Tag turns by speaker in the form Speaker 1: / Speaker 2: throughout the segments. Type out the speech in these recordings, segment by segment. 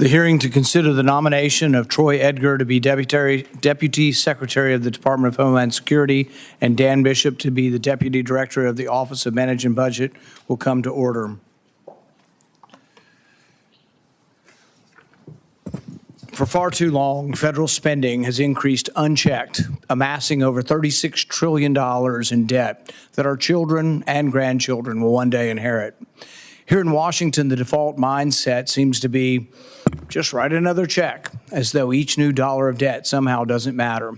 Speaker 1: The hearing to consider the nomination of Troy Edgar to be Deputy Secretary of the Department of Homeland Security and Dan Bishop to be the Deputy Director of the Office of Management Budget will come to order. For far too long, federal spending has increased unchecked, amassing over $36 trillion in debt that our children and grandchildren will one day inherit. Here in Washington, the default mindset seems to be just write another check, as though each new dollar of debt somehow doesn't matter.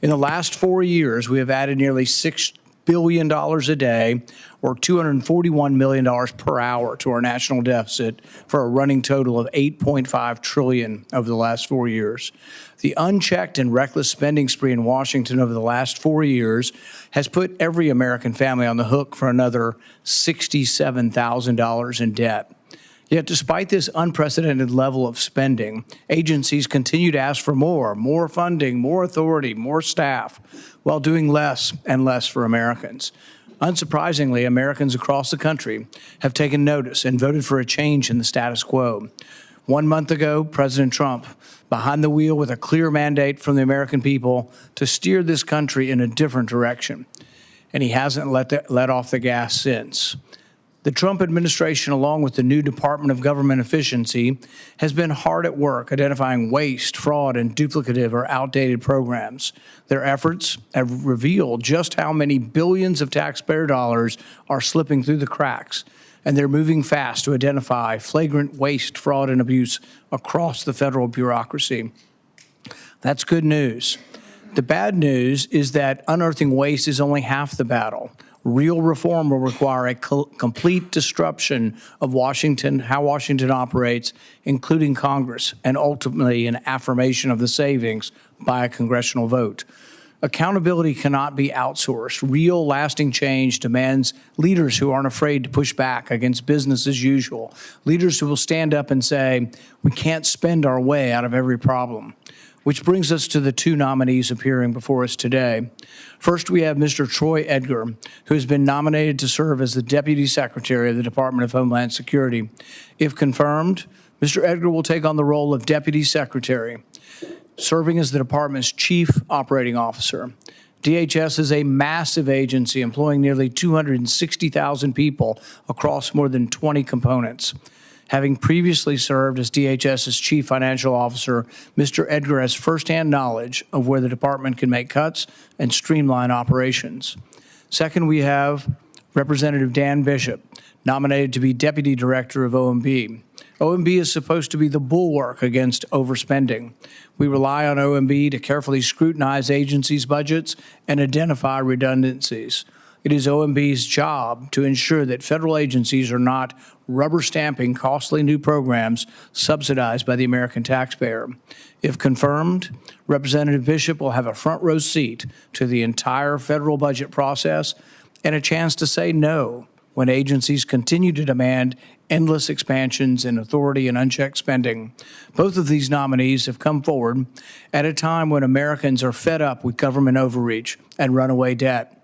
Speaker 1: In the last 4 years, we have added nearly $6 billion a day, or $241 million per hour to our national deficit, for a running total of $8.5 trillion over the last 4 years. The unchecked and reckless spending spree in Washington over the last 4 years has put every American family on the hook for another $67,000 in debt. Yet despite this unprecedented level of spending, agencies continue to ask for more funding, more authority, more staff, while doing less and less for Americans. Unsurprisingly, Americans across the country have taken notice and voted for a change in the status quo. 1 month ago, President Trump, behind the wheel with a clear mandate from the American people to steer this country in a different direction. And he hasn't let off the gas since. The Trump administration, along with the new Department of Government Efficiency, has been hard at work identifying waste, fraud, and duplicative or outdated programs. Their efforts have revealed just how many billions of taxpayer dollars are slipping through the cracks, and they're moving fast to identify flagrant waste, fraud, and abuse across the federal bureaucracy. That's good news. The bad news is that unearthing waste is only half the battle. Real reform will require a complete disruption of how Washington operates, including Congress, and ultimately an affirmation of the savings by a congressional vote. Accountability cannot be outsourced. Real, lasting change demands leaders who aren't afraid to push back against business as usual, leaders who will stand up and say, we can't spend our way out of every problem. Which brings us to the two nominees appearing before us today. First, we have Mr. Troy Edgar, who has been nominated to serve as the Deputy Secretary of the Department of Homeland Security. If confirmed, Mr. Edgar will take on the role of Deputy Secretary, serving as the department's Chief Operating Officer. DHS is a massive agency employing nearly 260,000 people across more than 20 components. Having previously served as DHS's Chief Financial Officer, Mr. Edgar has firsthand knowledge of where the department can make cuts and streamline operations. Second, we have Representative Dan Bishop, nominated to be Deputy Director of OMB. OMB is supposed to be the bulwark against overspending. We rely on OMB to carefully scrutinize agencies' budgets and identify redundancies. It is OMB's job to ensure that federal agencies are not rubber stamping costly new programs subsidized by the American taxpayer. If confirmed, Representative Bishop will have a front row seat to the entire federal budget process and a chance to say no when agencies continue to demand endless expansions in authority and unchecked spending. Both of these nominees have come forward at a time when Americans are fed up with government overreach and runaway debt.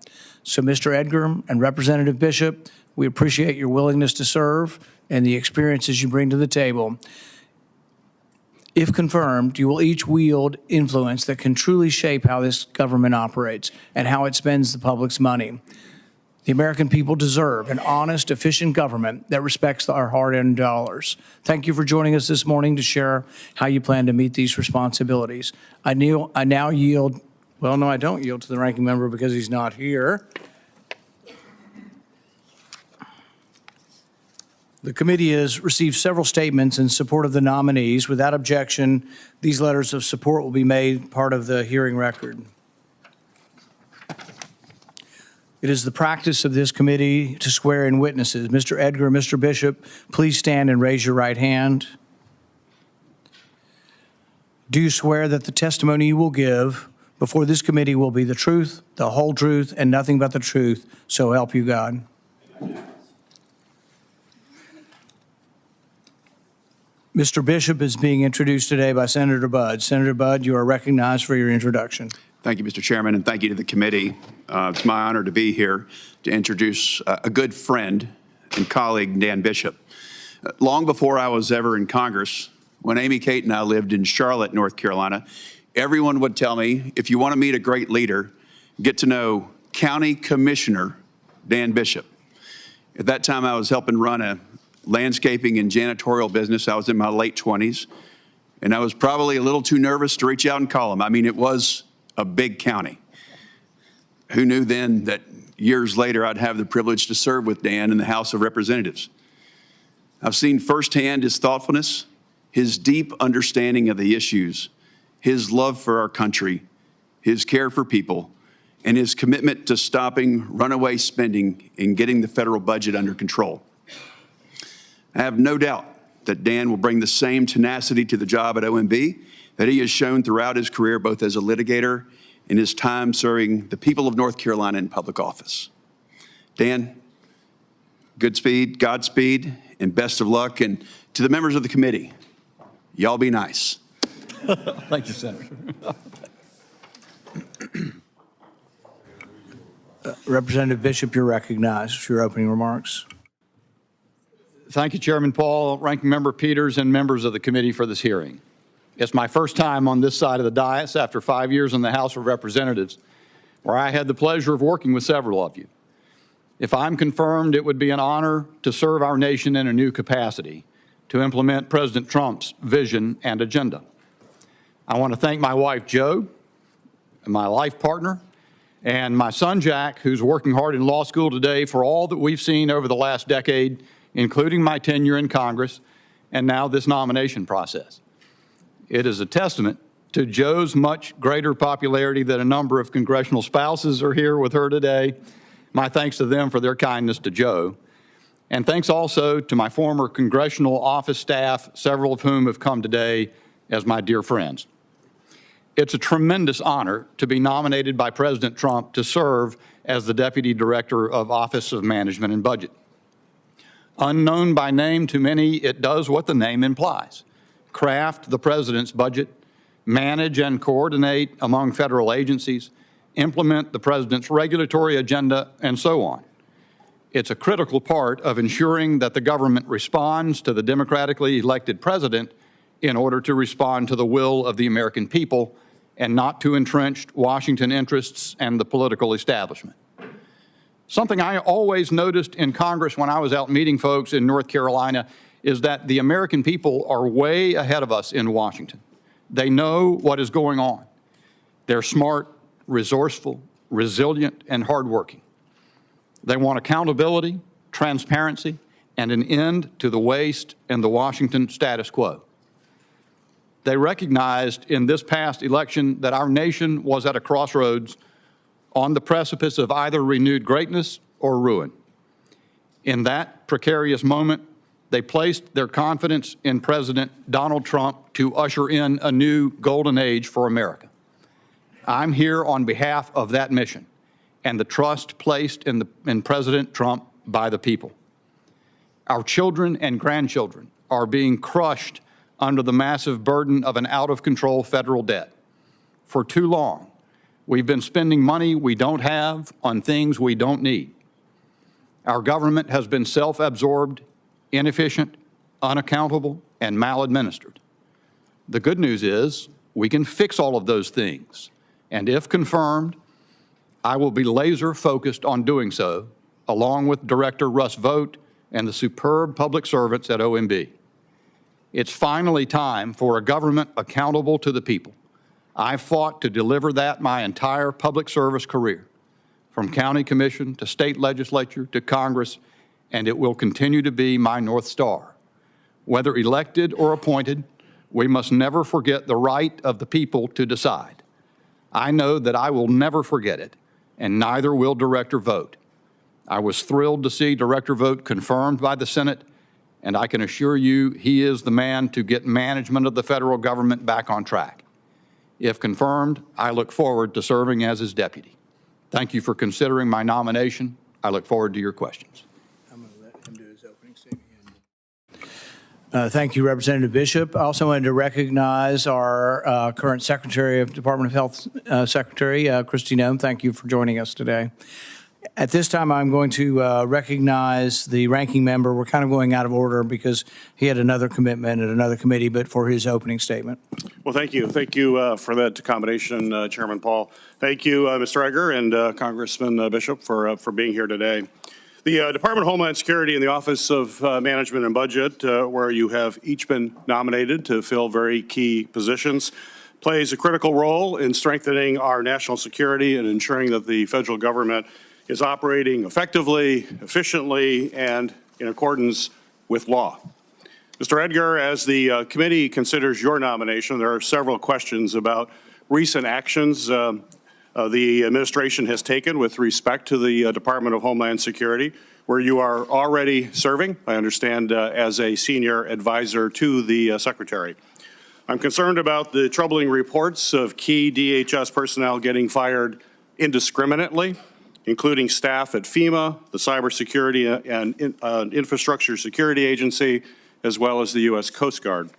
Speaker 1: So, Mr. Edgar and Representative Bishop, we appreciate your willingness to serve and the experiences you bring to the table. If confirmed, you will each wield influence that can truly shape how this government operates and how it spends the public's money. The American people deserve an honest, efficient government that respects our hard-earned dollars. Thank you for joining us this morning to share how you plan to meet these responsibilities. I now yield. Well, no, I don't yield to the ranking member because he's not here. The committee has received several statements in support of the nominees. Without objection, these letters of support will be made part of the hearing record. It is the practice of this committee to swear in witnesses. Mr. Edgar, Mr. Bishop, please stand and raise your right hand. Do you swear that the testimony you will give before this committee will be the truth, the whole truth, and nothing but the truth, so help you God? Mr. Bishop is being introduced today by Senator Budd. Senator Budd, you are recognized for your introduction.
Speaker 2: Thank you, Mr. Chairman, and thank you to the committee. It's my honor to be here to introduce a good friend and colleague, Dan Bishop. Long before I was ever in Congress, when Amy Kate and I lived in Charlotte, North Carolina, everyone would tell me, if you want to meet a great leader, get to know County Commissioner Dan Bishop. At that time, I was helping run a landscaping and janitorial business. I was in my late 20s, and I was probably a little too nervous to reach out and call him. I mean, it was a big county. Who knew then that years later I'd have the privilege to serve with Dan in the House of Representatives? I've seen firsthand his thoughtfulness, his deep understanding of the issues, his love for our country, his care for people, and his commitment to stopping runaway spending and getting the federal budget under control. I have no doubt that Dan will bring the same tenacity to the job at OMB that he has shown throughout his career, both as a litigator and his time serving the people of North Carolina in public office. Dan, Godspeed, and best of luck. And to the members of the committee, y'all be nice.
Speaker 3: Thank you, Senator.
Speaker 1: Representative Bishop, you're recognized for your opening remarks.
Speaker 3: Thank you, Chairman Paul, Ranking Member Peters, and members of the committee for this hearing. It's my first time on this side of the dais after 5 years in the House of Representatives, where I had the pleasure of working with several of you. If I'm confirmed, it would be an honor to serve our nation in a new capacity, to implement President Trump's vision and agenda. I want to thank my wife, Jo, and my life partner, and my son, Jack, who's working hard in law school today, for all that we've seen over the last decade, including my tenure in Congress and now this nomination process. It is a testament to Jo's much greater popularity that a number of congressional spouses are here with her today. My thanks to them for their kindness to Jo. And thanks also to my former congressional office staff, several of whom have come today as my dear friends. It's a tremendous honor to be nominated by President Trump to serve as the Deputy Director of Office of Management and Budget. Unknown by name to many, it does what the name implies: craft the President's budget, manage and coordinate among federal agencies, implement the President's regulatory agenda, and so on. It's a critical part of ensuring that the government responds to the democratically elected President in order to respond to the will of the American people and not to entrenched Washington interests and the political establishment. Something I always noticed in Congress when I was out meeting folks in North Carolina is that the American people are way ahead of us in Washington. They know what is going on. They're smart, resourceful, resilient, and hardworking. They want accountability, transparency, and an end to the waste and the Washington status quo. They recognized in this past election that our nation was at a crossroads on the precipice of either renewed greatness or ruin. In that precarious moment, they placed their confidence in President Donald Trump to usher in a new golden age for America. I'm here on behalf of that mission and the trust placed in President Trump by the people. Our children and grandchildren are being crushed under the massive burden of an out-of-control federal debt. For too long, we've been spending money we don't have on things we don't need. Our government has been self-absorbed, inefficient, unaccountable, and maladministered. The good news is we can fix all of those things, and if confirmed, I will be laser-focused on doing so, along with Director Russ Vought and the superb public servants at OMB. It's finally time for a government accountable to the people. I've fought to deliver that my entire public service career, from county commission to state legislature to Congress, and it will continue to be my North Star. Whether elected or appointed, we must never forget the right of the people to decide. I know that I will never forget it, and neither will Director Vought. I was thrilled to see Director Vought confirmed by the Senate, and I can assure you he is the man to get management of the federal government back on track. If confirmed, I look forward to serving as his deputy. Thank you for considering my nomination. I look forward to your questions.
Speaker 1: I'm going to let him do his opening statement. Thank you, Representative Bishop. I also wanted to recognize our current Secretary of Department of Health, Secretary Christy Nome. Thank you for joining us today. At this time, I'm going to recognize the ranking member. We're kind of going out of order because he had another commitment at another committee, but for his opening statement.
Speaker 4: Well, thank you. Thank you for that accommodation, Chairman Paul. Thank you, Mr. Edgar and Congressman Bishop for being here today. The Department of Homeland Security and the Office of Management and Budget, where you have each been nominated to fill very key positions, plays a critical role in strengthening our national security and ensuring that the federal government is operating effectively, efficiently, and in accordance with law. Mr. Edgar, as the committee considers your nomination, there are several questions about recent actions the administration has taken with respect to the Department of Homeland Security, where you are already serving, I understand, as a senior advisor to the Secretary. I'm concerned about the troubling reports of key DHS personnel getting fired indiscriminately, including staff at FEMA, the Cybersecurity and Infrastructure Security Agency, as well as the U.S. Coast Guard.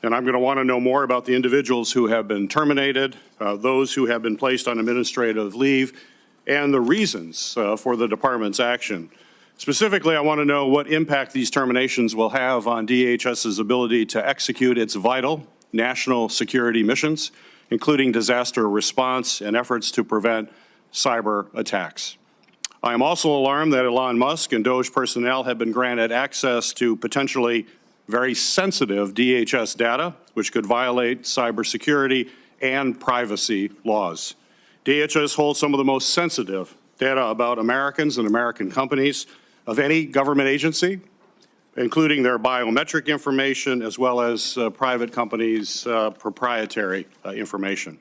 Speaker 4: And I'm going to want to know more about the individuals who have been terminated, those who have been placed on administrative leave, and the reasons for the department's action. Specifically, I want to know what impact these terminations will have on DHS's ability to execute its vital national security missions, including disaster response and efforts to prevent cyber attacks. I am also alarmed that Elon Musk and DOGE personnel have been granted access to potentially very sensitive DHS data, which could violate cybersecurity and privacy laws. DHS holds some of the most sensitive data about Americans and American companies of any government agency, including their biometric information as well as private companies' proprietary information.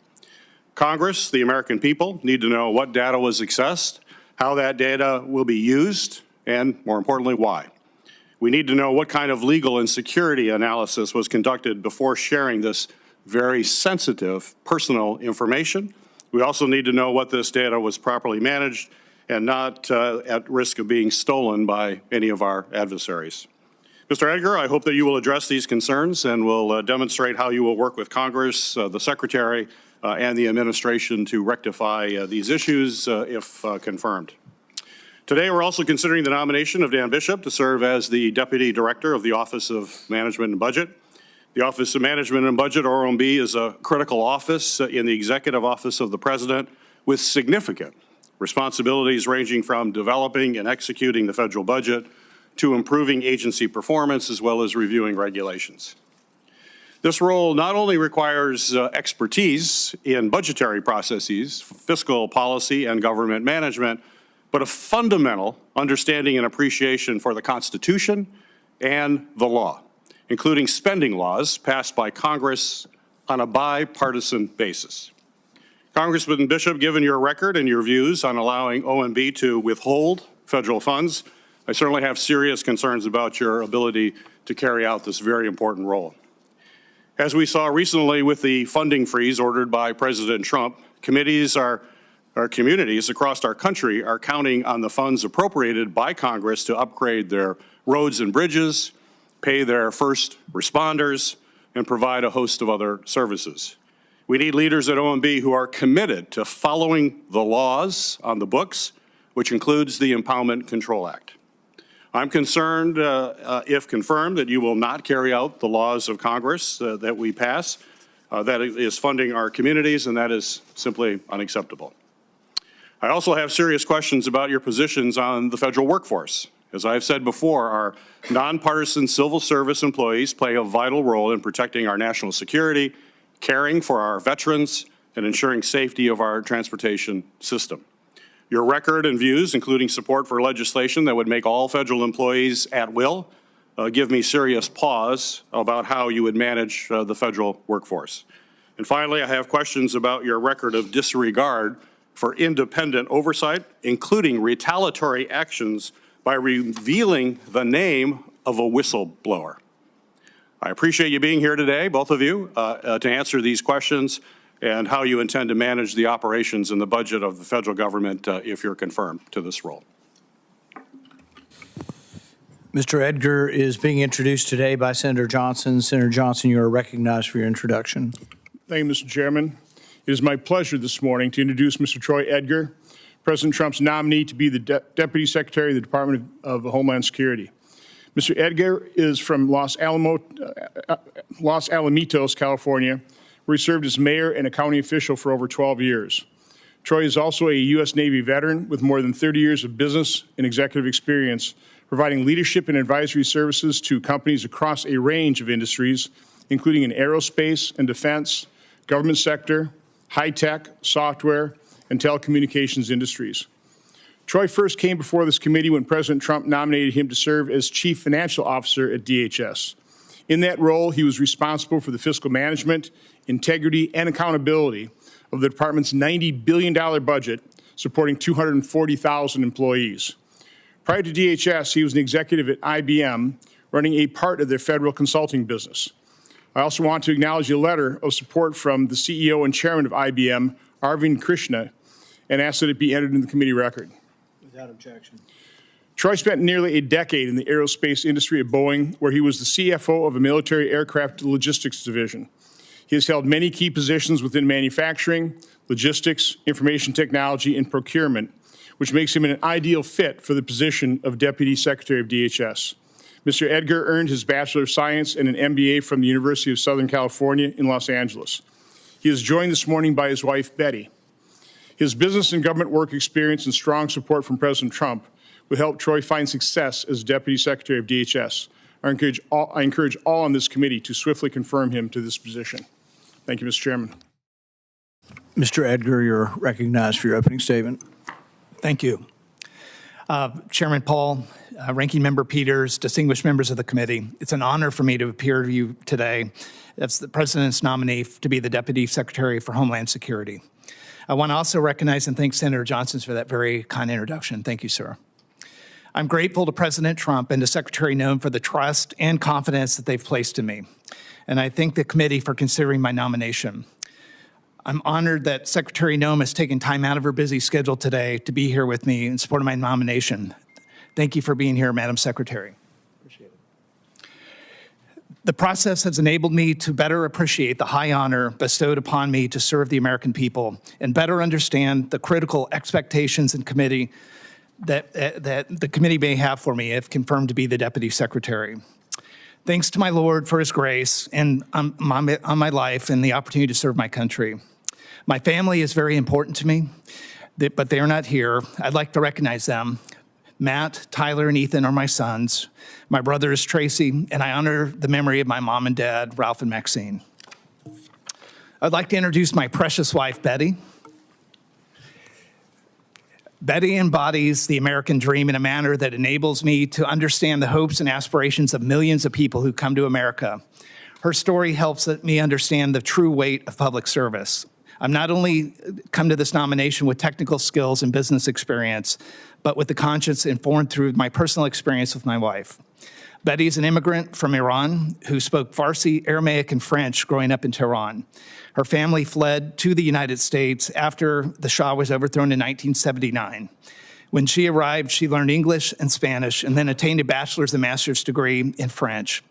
Speaker 4: Congress, the American people, need to know what data was accessed, how that data will be used, and more importantly, why. We need to know what kind of legal and security analysis was conducted before sharing this very sensitive personal information. We also need to know what this data was properly managed and not at risk of being stolen by any of our adversaries. Mr. Edgar, I hope that you will address these concerns and will demonstrate how you will work with Congress, the Secretary, and the administration to rectify these issues if confirmed. Today, we're also considering the nomination of Dan Bishop to serve as the Deputy Director of the Office of Management and Budget. The Office of Management and Budget, or OMB, is a critical office in the Executive Office of the President with significant responsibilities ranging from developing and executing the federal budget to improving agency performance as well as reviewing regulations. This role not only requires expertise in budgetary processes, fiscal policy, and government management, but a fundamental understanding and appreciation for the Constitution and the law, including spending laws passed by Congress on a bipartisan basis. Congressman Bishop, given your record and your views on allowing OMB to withhold federal funds, I certainly have serious concerns about your ability to carry out this very important role. As we saw recently with the funding freeze ordered by President Trump, communities across our country are counting on the funds appropriated by Congress to upgrade their roads and bridges, pay their first responders, and provide a host of other services. We need leaders at OMB who are committed to following the laws on the books, which includes the Impoundment Control Act. I'm concerned, if confirmed, that you will not carry out the laws of Congress that we pass, that is funding our communities, and that is simply unacceptable. I also have serious questions about your positions on the federal workforce. As I've said before, our nonpartisan civil service employees play a vital role in protecting our national security, caring for our veterans, and ensuring safety of our transportation system. Your record and views, including support for legislation that would make all federal employees at will, give me serious pause about how you would manage the federal workforce. And finally, I have questions about your record of disregard for independent oversight, including retaliatory actions by revealing the name of a whistleblower. I appreciate you being here today, both of you, to answer these questions and how you intend to manage the operations and the budget of the federal government if you're confirmed to this role.
Speaker 1: Mr. Edgar is being introduced today by Senator Johnson. Senator Johnson, you are recognized for your introduction.
Speaker 5: Thank you, Mr. Chairman. It is my pleasure this morning to introduce Mr. Troy Edgar, President Trump's nominee to be the Deputy Secretary of the Department of Homeland Security. Mr. Edgar is from Los Alamitos, California, where he served as mayor and a county official for over 12 years. Troy is also a U.S. Navy veteran with more than 30 years of business and executive experience, providing leadership and advisory services to companies across a range of industries, including in aerospace and defense, government sector, high-tech, software, and telecommunications industries. Troy first came before this committee when President Trump nominated him to serve as Chief Financial Officer at DHS. In that role, he was responsible for the fiscal management, integrity, and accountability of the department's $90 billion budget, supporting 240,000 employees. Prior to DHS, he was an executive at IBM, running a part of their federal consulting business. I also want to acknowledge a letter of support from the CEO and chairman of IBM, Arvind Krishna, and ask that it be entered in the committee record.
Speaker 1: Without objection.
Speaker 5: Troy spent nearly a decade in the aerospace industry at Boeing, where he was the CFO of a military aircraft logistics division. He has held many key positions within manufacturing, logistics, information technology, and procurement, which makes him an ideal fit for the position of Deputy Secretary of DHS. Mr. Edgar earned his Bachelor of Science and an MBA from the University of Southern California in Los Angeles. He is joined this morning by his wife, Betty. His business and government work experience and strong support from President Trump would help Troy find success as Deputy Secretary of DHS. I encourage all on this committee to swiftly confirm him to this position. Thank you, Mr. Chairman.
Speaker 1: Mr. Edgar, you're recognized for your opening statement.
Speaker 6: Thank you. Chairman Paul, Ranking Member Peters, distinguished members of the committee, it's an honor for me to appear to you today as the President's nominee to be the Deputy Secretary for Homeland Security. I want to also recognize and thank Senator Johnson for that very kind introduction. Thank you, sir. I'm grateful to President Trump and to Secretary Noem for the trust and confidence that they've placed in me. And I thank the committee for considering my nomination. I'm honored that Secretary Noem has taken time out of her busy schedule today to be here with me in support of my nomination. Thank you for being here, Madam Secretary. Appreciate it. The process has enabled me to better appreciate the high honor bestowed upon me to serve the American people and better understand the critical expectations and committee that the committee may have for me if confirmed to be the Deputy Secretary. Thanks to my Lord for his grace and on my life and the opportunity to serve my country. My family is very important to me, but they are not here. I'd like to recognize them. Matt, Tyler, and Ethan are my sons. My brother is Tracy, and I honor the memory of my mom and dad, Ralph and Maxine. I'd like to introduce my precious wife, Betty. Betty embodies the American dream in a manner that enables me to understand the hopes and aspirations of millions of people who come to America. Her story helps me understand the true weight of public service. I'm not only come to this nomination with technical skills and business experience, but with the conscience informed through my personal experience with my wife. Betty is an immigrant from Iran who spoke Farsi, Aramaic, and French growing up in Tehran. Her family fled to the United States after the Shah was overthrown in 1979. When she arrived, she learned English and Spanish and then attained a bachelor's and master's degree in French.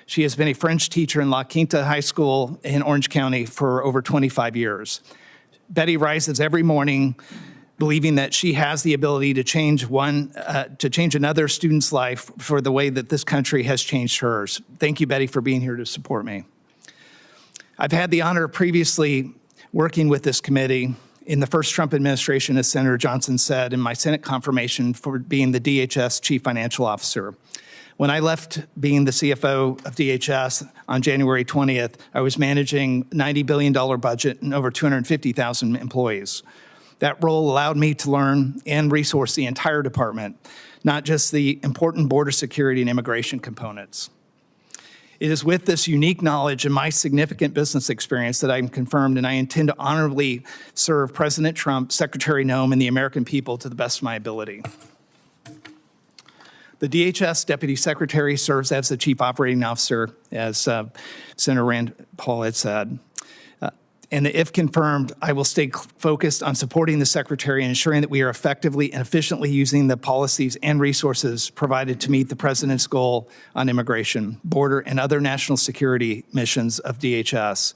Speaker 6: She has been a French teacher in La Quinta High School in Orange County for over 25 years. Betty rises every morning believing that she has the ability to change another student's life for the way that this country has changed hers. Thank you, Betty, for being here to support me. I've had the honor of previously working with this committee in the first Trump administration, as Senator Johnson said, in my Senate confirmation for being the DHS Chief Financial Officer. When I left being the CFO of DHS on January 20th, I was managing a $90 billion budget and over 250,000 employees. That role allowed me to learn and resource the entire department, not just the important border security and immigration components. It is with this unique knowledge and my significant business experience that I'm confirmed, and I intend to honorably serve President Trump, Secretary Noem, and the American people to the best of my ability. The DHS Deputy Secretary serves as the Chief Operating Officer, as Senator Rand Paul had said. And if confirmed, I will stay focused on supporting the Secretary and ensuring that we are effectively and efficiently using the policies and resources provided to meet the President's goal on immigration, border, and other national security missions of DHS.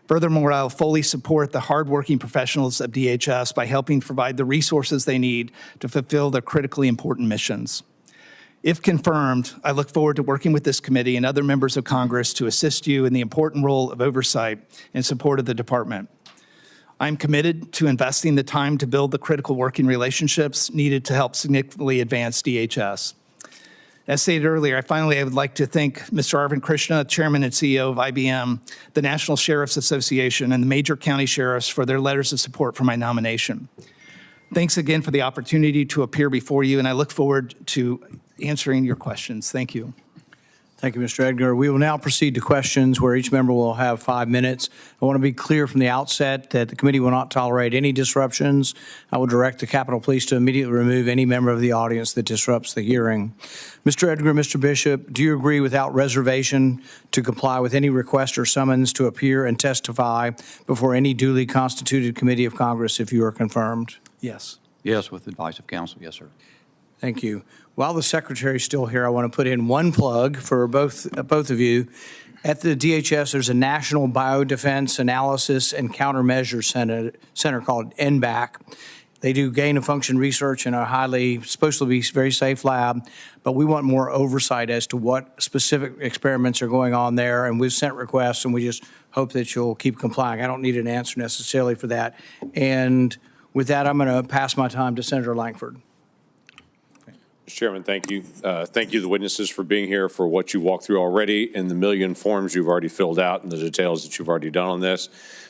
Speaker 6: Furthermore, I'll fully support the hardworking professionals of DHS by helping provide the resources they need to fulfill their critically important missions. If confirmed, I look forward to working with this committee and other members of Congress to assist you in the important role of oversight and support of the department. I'm committed to investing the time to build the critical working relationships needed to help significantly advance DHS. As stated earlier, I would like to thank Mr. Arvind Krishna, Chairman and CEO of IBM, the National Sheriff's Association, and the major county sheriffs for their letters of support for my nomination. Thanks again for the opportunity to appear before you, and I look forward to answering your questions. Thank you.
Speaker 1: Thank you, Mr. Edgar. We will now proceed to questions where each member will have 5 minutes. I want to be clear from the outset that the committee will not tolerate any disruptions. I will direct the Capitol Police to immediately remove any member of the audience that disrupts the hearing. Mr. Edgar, Mr. Bishop, do you agree without reservation to comply with any request or summons to appear and testify before any duly constituted committee of Congress if you are confirmed?
Speaker 6: Yes.
Speaker 3: Yes, with advice of counsel. Yes, sir.
Speaker 1: Thank you. While the secretary is still here, I want to put in one plug for both of you. At the DHS, there's a National Biodefense Analysis and Countermeasure Center called NBAC. They do gain of function research in a supposed to be very safe lab, but we want more oversight as to what specific experiments are going on there, and we've sent requests, and we just hope that you'll keep complying. I don't need an answer necessarily for that. And with that, I'm going to pass my time to Senator Lankford.
Speaker 7: Mr. Chairman, thank you. Thank you, the witnesses, for being here, for what you walked through already and the million forms you've already filled out and the details that you've already done on this.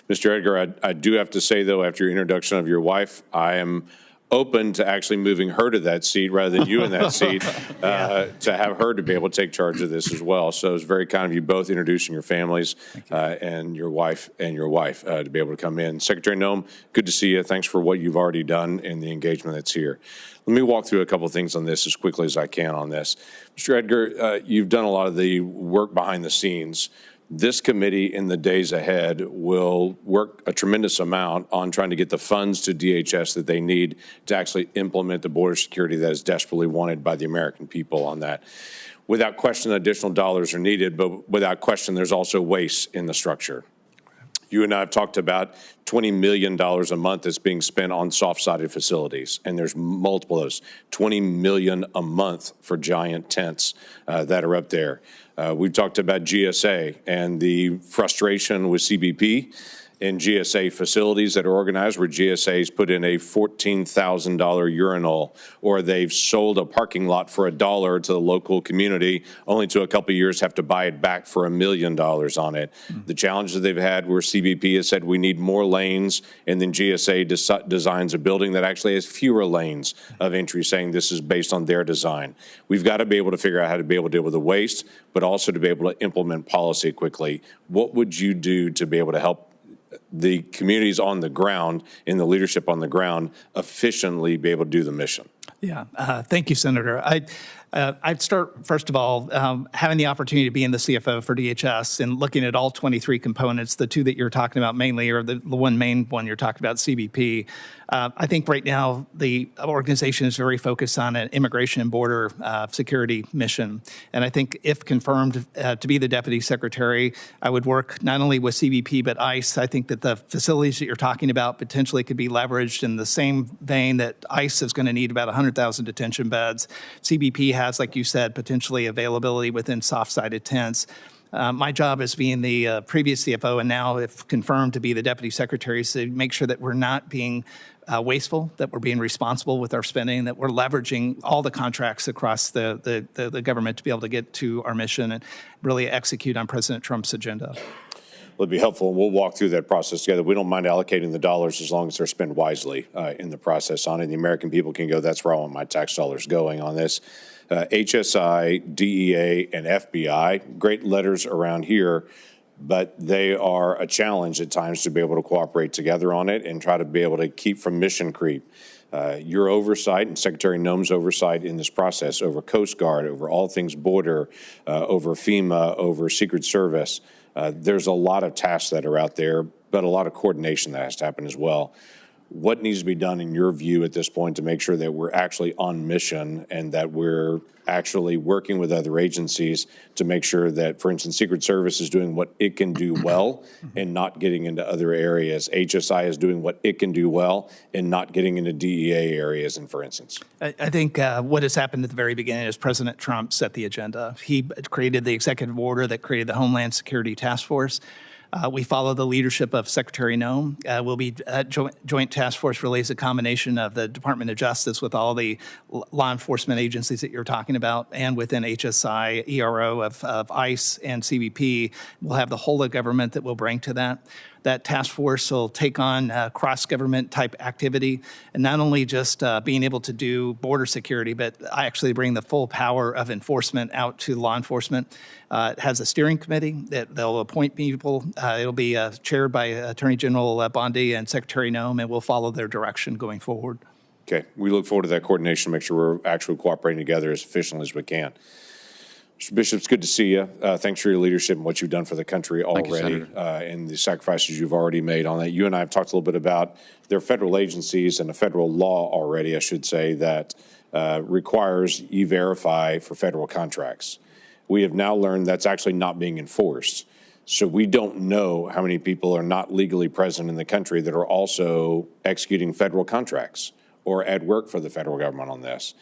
Speaker 7: Mr. Edgar, I do have to say, though, after your introduction of your wife, I am open to actually moving her to that seat rather than you in that seat, to have her to be able to take charge of this as well. So it's very kind of you both introducing your families and your wife to be able to come in. Secretary Noem, good to see you. Thanks for what you've already done and the engagement that's here. Let me walk through a couple of things on this as quickly as I can on this. Mr. Edgar, you've done a lot of the work behind the scenes. This committee in the days ahead will work a tremendous amount on trying to get the funds to DHS that they need to actually implement the border security that is desperately wanted by the American people on that. Without question, additional dollars are needed, but without question, there's also waste in the structure. You and I have talked about $20 million a month that's being spent on soft-sided facilities, and there's multiple of those. $20 million a month for giant tents that are up there. We've talked about GSA and the frustration with CBP in GSA facilities that are organized where GSA's put in a $14,000 urinal, or they've sold a parking lot for $1 to the local community, only to a couple of years have to buy it back for $1 million on it. The challenges they've had where CBP has said we need more lanes, and then GSA designs a building that actually has fewer lanes of entry, saying this is based on their design. We've got to be able to figure out how to be able to deal with the waste, but also to be able to implement policy quickly. What would you do to be able to help the communities on the ground and the leadership on the ground efficiently be able to do the mission?
Speaker 6: Yeah, thank you, Senator. I'd start, first of all, having the opportunity to be in the CFO for DHS and looking at all 23 components. The two that you're talking about mainly, or the main one you're talking about, CBP. I think right now the organization is very focused on an immigration and border security mission. And I think if confirmed to be the Deputy Secretary, I would work not only with CBP but ICE. I think that the facilities that you're talking about potentially could be leveraged in the same vein that ICE is going to need about 100,000 detention beds. CBP has, like you said, potentially availability within soft-sided tents. My job as being the previous CFO and now, if confirmed, to be the Deputy Secretary, is to make sure that we're not being wasteful, that we're being responsible with our spending, that we're leveraging all the contracts across the government to be able to get to our mission and really execute on President Trump's agenda.
Speaker 7: Would be helpful, and we'll walk through that process together. We don't mind allocating the dollars as long as they're spent wisely in the process on it. The American people can go, that's where I want my tax dollars going on this. HSI, DEA, and FBI, great letters around here, but they are a challenge at times to be able to cooperate together on it and try to be able to keep from mission creep. Your oversight and Secretary Noem's oversight in this process over Coast Guard, over all things border, over FEMA, over Secret Service. There's a lot of tasks that are out there, but a lot of coordination that has to happen as well. What needs to be done in your view at this point to make sure that we're actually on mission and that we're actually working with other agencies to make sure that, for instance, Secret Service is doing what it can do well and not getting into other areas. HSI is doing what it can do well and not getting into DEA areas, and for instance.
Speaker 6: I think what has happened at the very beginning is President Trump set the agenda. He created the executive order that created the Homeland Security Task Force. We follow the leadership of Secretary Noem. We'll be joint task force relays a combination of the Department of Justice with all the law enforcement agencies that you're talking about, and within HSI, ERO of ICE and CBP. We'll have the whole of government that we'll bring to that. That task force will take on cross-government type activity, and not only just being able to do border security, but actually bring the full power of enforcement out to law enforcement. It has a steering committee that they'll appoint people. It'll be chaired by Attorney General Bondi and Secretary Noem, and we'll follow their direction going forward.
Speaker 7: Okay, we look forward to that coordination, make sure we're actually cooperating together as efficiently as we can. Mr. Bishop, it's good to see you. Thanks for your leadership and what you've done for the country already, and the sacrifices you've already made on that. You and I have talked a little bit about there are federal agencies and a federal law already, I should say, that requires E-Verify for federal contracts. We have now learned that's actually not being enforced. So we don't know how many people are not legally present in the country that are also executing federal contracts or at work for the federal government on this.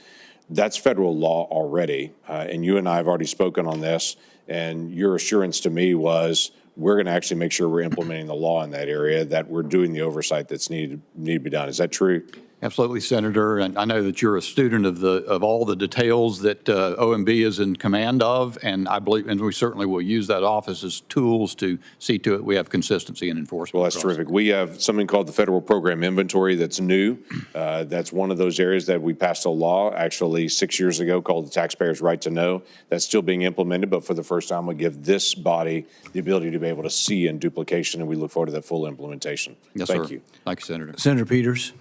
Speaker 7: That's federal law already, and you and I have already spoken on this, and your assurance to me was we're going to actually make sure we're implementing the law in that area, that we're doing the oversight that's needed to be done. Is that true?
Speaker 3: Absolutely, Senator. And I know that you're a student of all the details that OMB is in command of, and I believe, and we certainly will use that office as tools to see to it we have consistency in enforcement.
Speaker 7: Well, that's terrific. We have something called the Federal Program Inventory that's new. That's one of those areas that we passed a law actually 6 years ago called the Taxpayers' Right to Know. That's still being implemented, but for the first time, we give this body the ability to be able to see in duplication, and we look forward to that full implementation.
Speaker 3: Yes,
Speaker 7: Thank
Speaker 3: sir.
Speaker 7: you.
Speaker 3: Thank you, Senator.
Speaker 1: Senator Peters.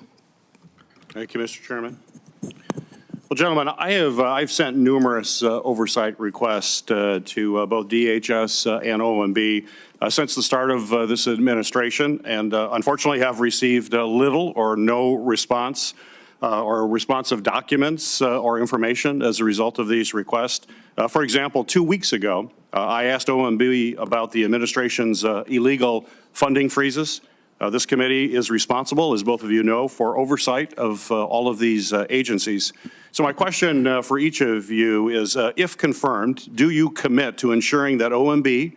Speaker 4: Thank you, Mr. Chairman. Well, gentlemen, I've sent numerous oversight requests to both DHS and OMB since the start of this administration, and unfortunately have received little or no response or responsive documents or information as a result of these requests. For example, 2 weeks ago, I asked OMB about the administration's illegal funding freezes. This committee is responsible, as both of you know, for oversight of all of these agencies. So my question for each of you is, if confirmed, do you commit to ensuring that OMB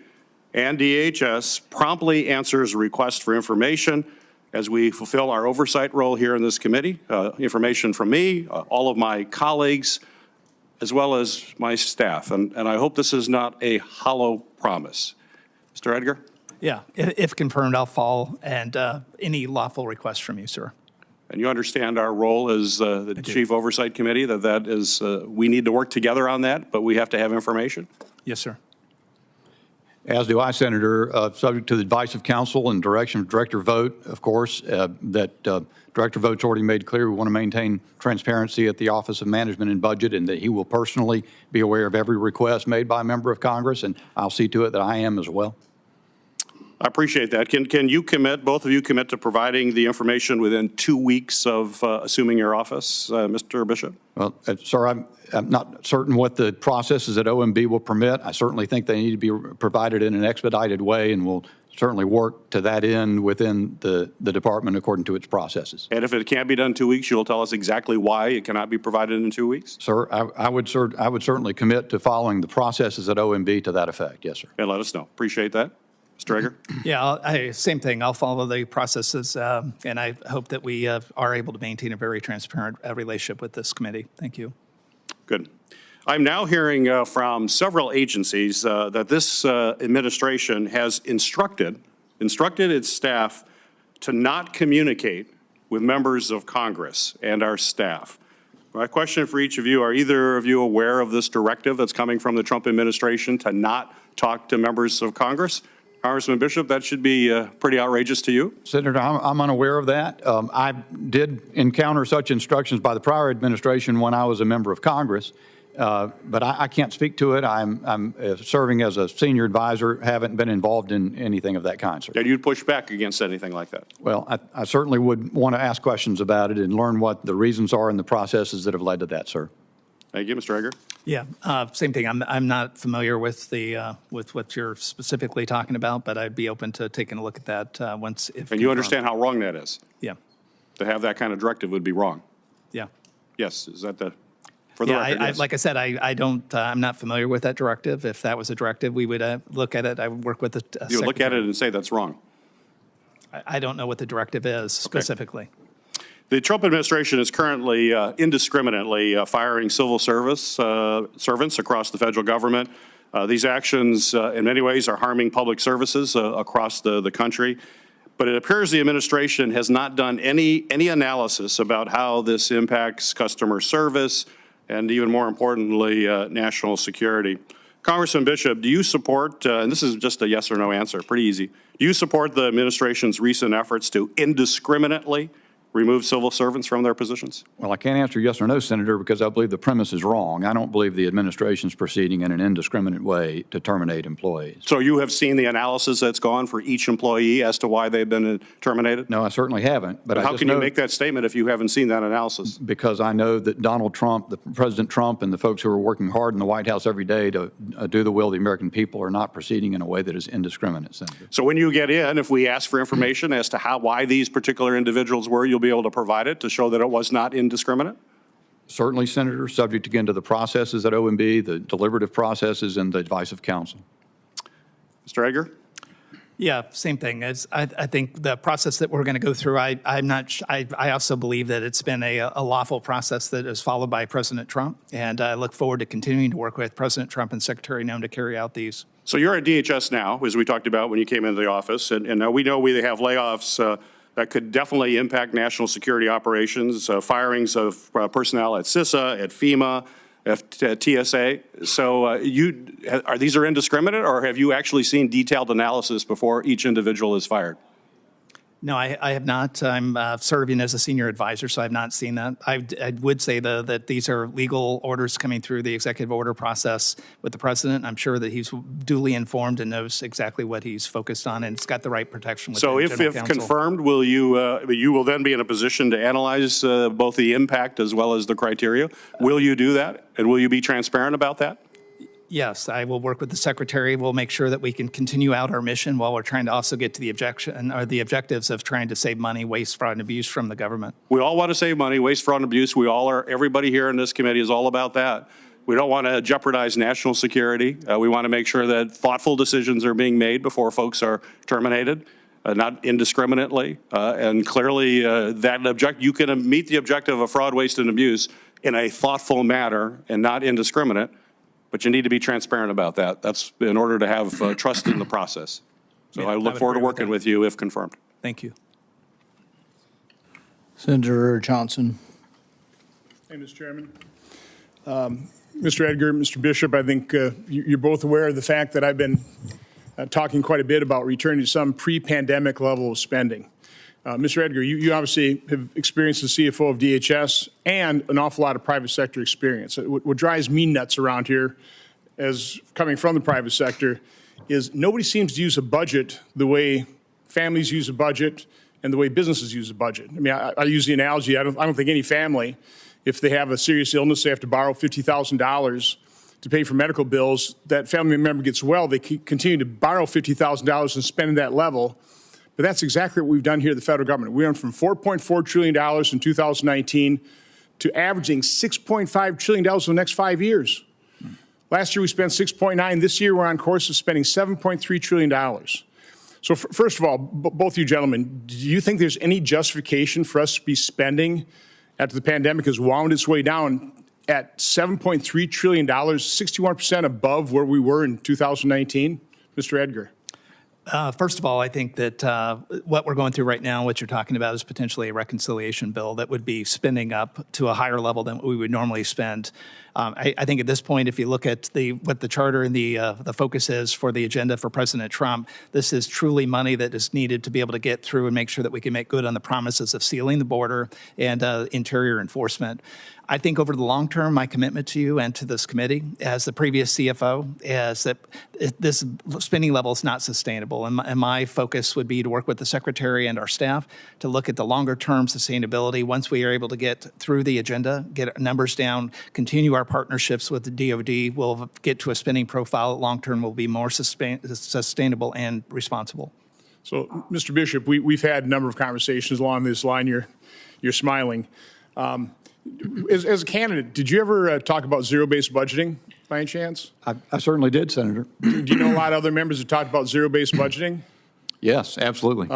Speaker 4: and DHS promptly answers requests for information as we fulfill our oversight role here in this committee? Information from me, all of my colleagues, as well as my staff. And I hope this is not a hollow promise. Mr. Edgar?
Speaker 6: Yeah, if confirmed, I'll follow and any lawful requests from you, sir.
Speaker 4: And you understand our role as the Chief Oversight Committee, that is, we need to work together on that, but we have to have information?
Speaker 6: Yes, sir.
Speaker 3: As do I, Senator, subject to the advice of counsel and direction of Director Vogt, of course, that Director Vogt's already made clear we want to maintain transparency at the Office of Management and Budget, and that he will personally be aware of every request made by a member of Congress, and I'll see to it that I am as well.
Speaker 4: I appreciate that. Can you commit, both of you commit to providing the information within 2 weeks of assuming your office, Mr. Bishop?
Speaker 3: Well, sir, I'm not certain what the processes at OMB will permit. I certainly think they need to be provided in an expedited way, and we'll certainly work to that end within the department according to its processes.
Speaker 4: And if it can't be done in 2 weeks, you'll tell us exactly why it cannot be provided in 2 weeks?
Speaker 3: Sir, I would certainly commit to following the processes at OMB to that effect. Yes, sir.
Speaker 4: And let us know. Appreciate that. Mr. Edgar?
Speaker 6: Yeah, same thing. I'll follow the processes, and I hope that we are able to maintain a very transparent relationship with this committee. Thank you.
Speaker 4: Good. I'm now hearing from several agencies that this administration has instructed its staff to not communicate with members of Congress and our staff. My question for each of you, are either of you aware of this directive that's coming from the Trump administration to not talk to members of Congress? Congressman Bishop, that should be pretty outrageous to you.
Speaker 3: Senator, I'm unaware of that. I did encounter such instructions by the prior administration when I was a member of Congress, But I can't speak to it. I'm serving as a senior advisor, haven't been involved in anything of that kind, sir.
Speaker 4: And you'd push back against anything like that?
Speaker 3: Well, I certainly would want to ask questions about it and learn what the reasons are and the processes that have led to that, sir.
Speaker 4: Thank you, Mr. Edgar.
Speaker 6: Yeah, same thing. I'm not familiar with the with what you're specifically talking about, but I'd be open to taking a look at that once. If
Speaker 4: And you understand how wrong that is?
Speaker 6: Yeah,
Speaker 4: To have that kind of directive would be wrong?
Speaker 6: yeah.
Speaker 4: Yes, is that the, for the
Speaker 6: Yeah,
Speaker 4: record, yes.
Speaker 6: like I said, I don't, I'm not familiar with that directive. If that was a directive, we would look at it. I would work with the
Speaker 4: You would look at it and say that's wrong?
Speaker 6: I don't know what the directive is specifically.
Speaker 4: The Trump administration is currently indiscriminately firing civil service servants across the federal government. These actions, in many ways, are harming public services across the country. But it appears the administration has not done any analysis about how this impacts customer service and, even more importantly, national security. Congressman Bishop, do you support, and this is just a yes or no answer, pretty easy, do you support the administration's recent efforts to indiscriminately remove civil servants from their positions?
Speaker 3: Well, I can't answer yes or no, Senator, because I believe the premise is wrong. I don't believe the administration's proceeding in an indiscriminate way to terminate employees.
Speaker 4: So you have seen the analysis that's gone for each employee as to why they've been terminated?
Speaker 3: No, I certainly haven't. But
Speaker 4: How can you make that statement if you haven't seen that analysis?
Speaker 3: Because I know that Donald Trump, President Trump, and the folks who are working hard in the White House every day to do the will of the American people are not proceeding in a way that is indiscriminate, Senator.
Speaker 4: So when you get in, if we ask for information as to why these particular individuals were, you'll be able to provide it to show that it was not indiscriminate?
Speaker 3: Certainly, Senator, subject again to the processes at OMB, the deliberative processes, and the advice of counsel.
Speaker 4: Mr. Edgar?
Speaker 6: Yeah, same thing. As I think the process that we're going to go through, I also believe that it's been a lawful process that is followed by President Trump, and I look forward to continuing to work with President Trump and Secretary Noem to carry out these.
Speaker 4: So you're at DHS now, as we talked about when you came into the office, and now we know we have layoffs that could definitely impact national security operations, firings of personnel at CISA, at FEMA, at TSA. So are these indiscriminate, or have you actually seen detailed analysis before each individual is fired?
Speaker 6: No, I have not. I'm serving as a senior advisor, so I have not seen that. I would say, though, that these are legal orders coming through the executive order process with the president. I'm sure that he's duly informed and knows exactly what he's focused on, and it's got the right protection with
Speaker 4: so
Speaker 6: the
Speaker 4: if
Speaker 6: General Counsel.
Speaker 4: Confirmed, will you will then be in a position to analyze both the impact as well as the criteria? Will you do that, and will you be transparent about that?
Speaker 6: Yes, I will work with the secretary. We'll make sure that we can continue out our mission while we're trying to also get to the objectives of trying to save money, waste, fraud, and abuse from the government.
Speaker 4: We all want to save money, waste, fraud, and abuse. We all are. Everybody here in this committee is all about that. We don't want to jeopardize national security. We want to make sure that thoughtful decisions are being made before folks are terminated, not indiscriminately. And clearly, you can meet the objective of fraud, waste, and abuse in a thoughtful manner and not indiscriminate. But you need to be transparent about that. That's in order to have trust in the process. So
Speaker 6: Yeah,
Speaker 4: I look forward to working with you if confirmed.
Speaker 6: Thank you.
Speaker 1: Senator Johnson.
Speaker 5: Hey, Mr. Chairman. Mr. Edgar, Mr. Bishop, I think you're both aware of the fact that I've been talking quite a bit about returning to some pre-pandemic level of spending. Mr. Edgar, you obviously have experienced the CFO of DHS and an awful lot of private sector experience. What drives me nuts around here, as coming from the private sector, is nobody seems to use a budget the way families use a budget and the way businesses use a budget. I mean, I use the analogy, I don't think any family, if they have a serious illness, they have to borrow $50,000 to pay for medical bills. That family member gets well, they continue to borrow $50,000 and spend at that level. But that's exactly what we've done here at the federal government. We went from $4.4 trillion in 2019 to averaging $6.5 trillion in the next 5 years. Last year we spent 6.9. This year we're on course of spending $7.3 trillion. So first of all, both you gentlemen, do you think there's any justification for us to be spending after the pandemic has wound its way down at $7.3 trillion, 61% above where we were in 2019? Mr. Edgar.
Speaker 6: First of all, I think that what we're going through right now, what you're talking about, is potentially a reconciliation bill that would be spending up to a higher level than what we would normally spend. I think at this point, if you look at what the charter and the focus is for the agenda for President Trump, this is truly money that is needed to be able to get through and make sure that we can make good on the promises of sealing the border and interior enforcement. I think over the long term, my commitment to you and to this committee as the previous CFO is that this spending level is not sustainable. And my focus would be to work with the Secretary and our staff to look at the longer term sustainability. Once we are able to get through the agenda, get numbers down, continue our partnerships with the DoD, we'll get to a spending profile that long term will be more sustainable and responsible.
Speaker 5: So, Mr. Bishop, we've had a number of conversations along this line. You're smiling. As a candidate, did you ever talk about zero-based budgeting by any chance?
Speaker 3: I certainly did, Senator.
Speaker 5: Do you know a lot of other members who talked about zero-based budgeting?
Speaker 3: Yes, absolutely.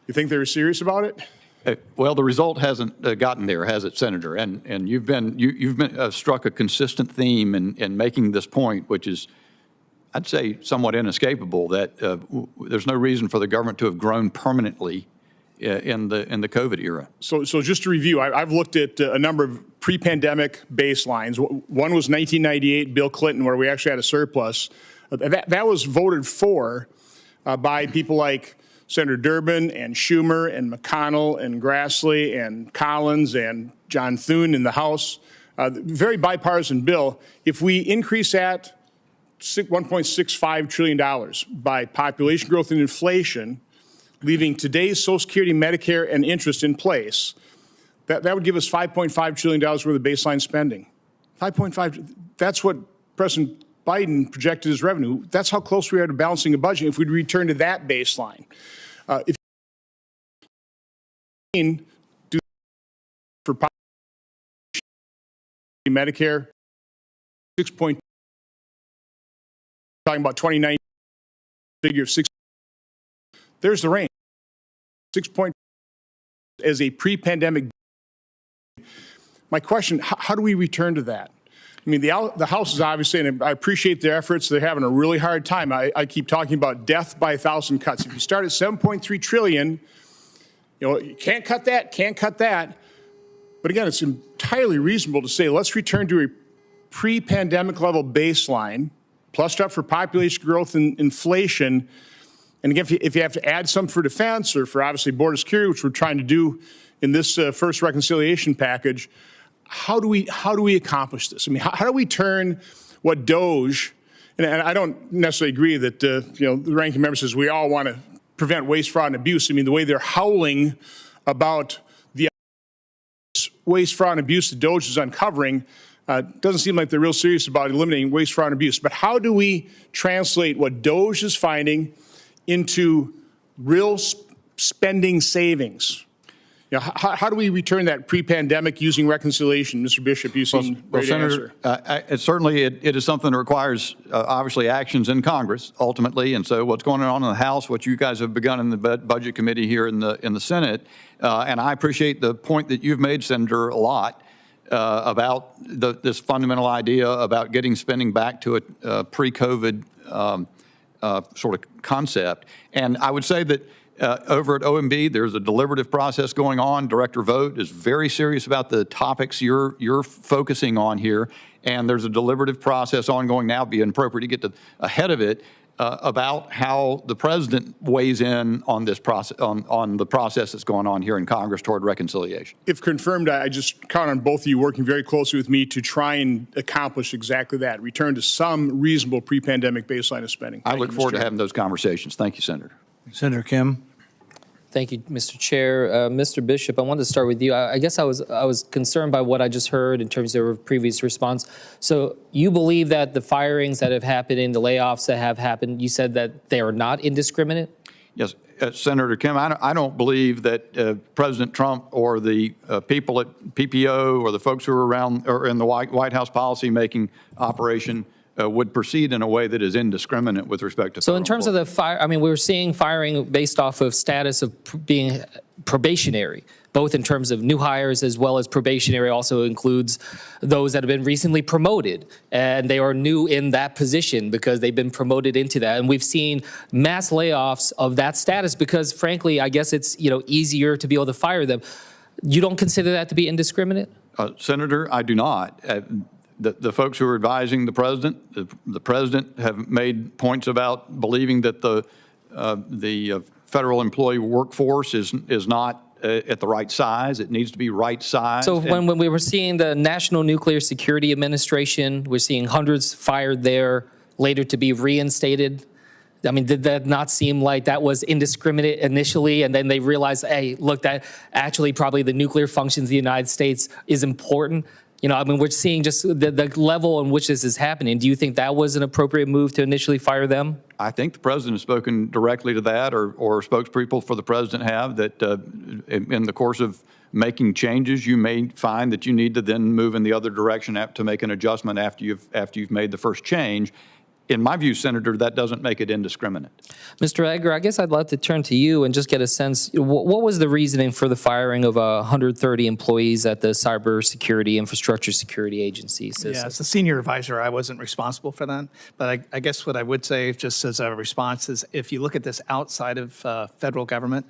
Speaker 5: You think they were serious about it?
Speaker 3: Well, the result hasn't gotten there, has it, Senator? And you've been struck a consistent theme in making this point, which is, I'd say, somewhat inescapable, that there's no reason for the government to have grown permanently in the COVID era.
Speaker 5: So just to review, I've looked at a number of pre-pandemic baselines. One was 1998, Bill Clinton, where we actually had a surplus. That was voted for by people like Senator Durbin and Schumer and McConnell and Grassley and Collins and John Thune in the House. Very bipartisan bill. If we increase that $1.65 trillion by population growth and inflation, leaving today's Social Security, Medicare, and interest in place, that would give us $5.5 trillion worth of baseline spending. 5.5, that's what President Biden projected as revenue. That's how close we are to balancing a budget if we'd return to that baseline. If you do for Medicare, 6 point, talking about 2019 figure of 6, there's the range. 6 point as a pre-pandemic. My question, how do we return to that? I mean, the House is obviously, and I appreciate their efforts, they're having a really hard time. I keep talking about death by 1,000 cuts. If you start at 7.3 trillion, you can't cut that. But again, it's entirely reasonable to say, let's return to a pre-pandemic level baseline, plussed up for population growth and inflation. And again, if you have to add some for defense or for obviously border security, which we're trying to do in this first reconciliation package, how do we accomplish this? I mean, how do we turn what DOGE, and I don't necessarily agree that the ranking member says we all want to prevent waste, fraud, and abuse. I mean, the way they're howling about the waste, fraud, and abuse that DOGE is uncovering doesn't seem like they're real serious about eliminating waste, fraud, and abuse. But how do we translate what DOGE is finding into real spending savings? How do we return that pre-pandemic using reconciliation? Mr. Bishop, you seem ready to answer.
Speaker 3: Certainly it is something that requires, obviously, actions in Congress, ultimately. And so what's going on in the House, what you guys have begun in the Budget Committee here in the Senate, and I appreciate the point that you've made, Senator, a lot, about this fundamental idea about getting spending back to a pre-COVID sort of concept. And I would say that over at OMB, there's a deliberative process going on. Director Vogt is very serious about the topics you're focusing on here, and there's a deliberative process ongoing now. It'd be inappropriate to get ahead of it about how the president weighs in on this process, on the process that's going on here in Congress toward reconciliation.
Speaker 5: If confirmed, I just count on both of you working very closely with me to try and accomplish exactly that, return to some reasonable pre-pandemic baseline of spending.
Speaker 3: I look forward to having those conversations. Thank you, Senator.
Speaker 1: Senator Kim.
Speaker 8: Thank you, Mr. Chair. Mr. Bishop, I wanted to start with you. I guess I was concerned by what I just heard in terms of your previous response. So you believe that the firings that have happened and the layoffs that have happened, you said that they are not indiscriminate?
Speaker 3: Yes, Senator Kim, I don't believe that President Trump or the people at PPO or the folks who are around or in the White House policy-making operation would proceed in a way that is indiscriminate with respect to.
Speaker 8: So in terms of the fire, I mean, we're seeing firing based off of status of being probationary, both in terms of new hires as well as probationary also includes those that have been recently promoted and they are new in that position because they've been promoted into that. And we've seen mass layoffs of that status because frankly, I guess it's, easier to be able to fire them. You don't consider that to be indiscriminate?
Speaker 3: Senator, I do not. The folks who are advising the president have made points about believing that the federal employee workforce is not at the right size. It needs to be right size.
Speaker 8: So when we were seeing the National Nuclear Security Administration, we're seeing hundreds fired there, later to be reinstated. I mean, did that not seem like that was indiscriminate initially? And then they realized, hey, look, that actually probably the nuclear functions of the United States is important. You know, I mean, we're seeing just the level in which this is happening. Do you think that was an appropriate move to initially fire them?
Speaker 3: I think the president has spoken directly to that, or spokespeople for the president have, that in the course of making changes, you may find that you need to then move in the other direction to make an adjustment after you've made the first change. In my view, Senator, that doesn't make it indiscriminate.
Speaker 8: Mr. Edgar, I guess I'd love to turn to you and just get a sense, what was the reasoning for the firing of 130 employees at the Cybersecurity Infrastructure Security Agency?
Speaker 6: Yeah, as a senior advisor, I wasn't responsible for that. But I guess what I would say, just as a response, is if you look at this outside of federal government,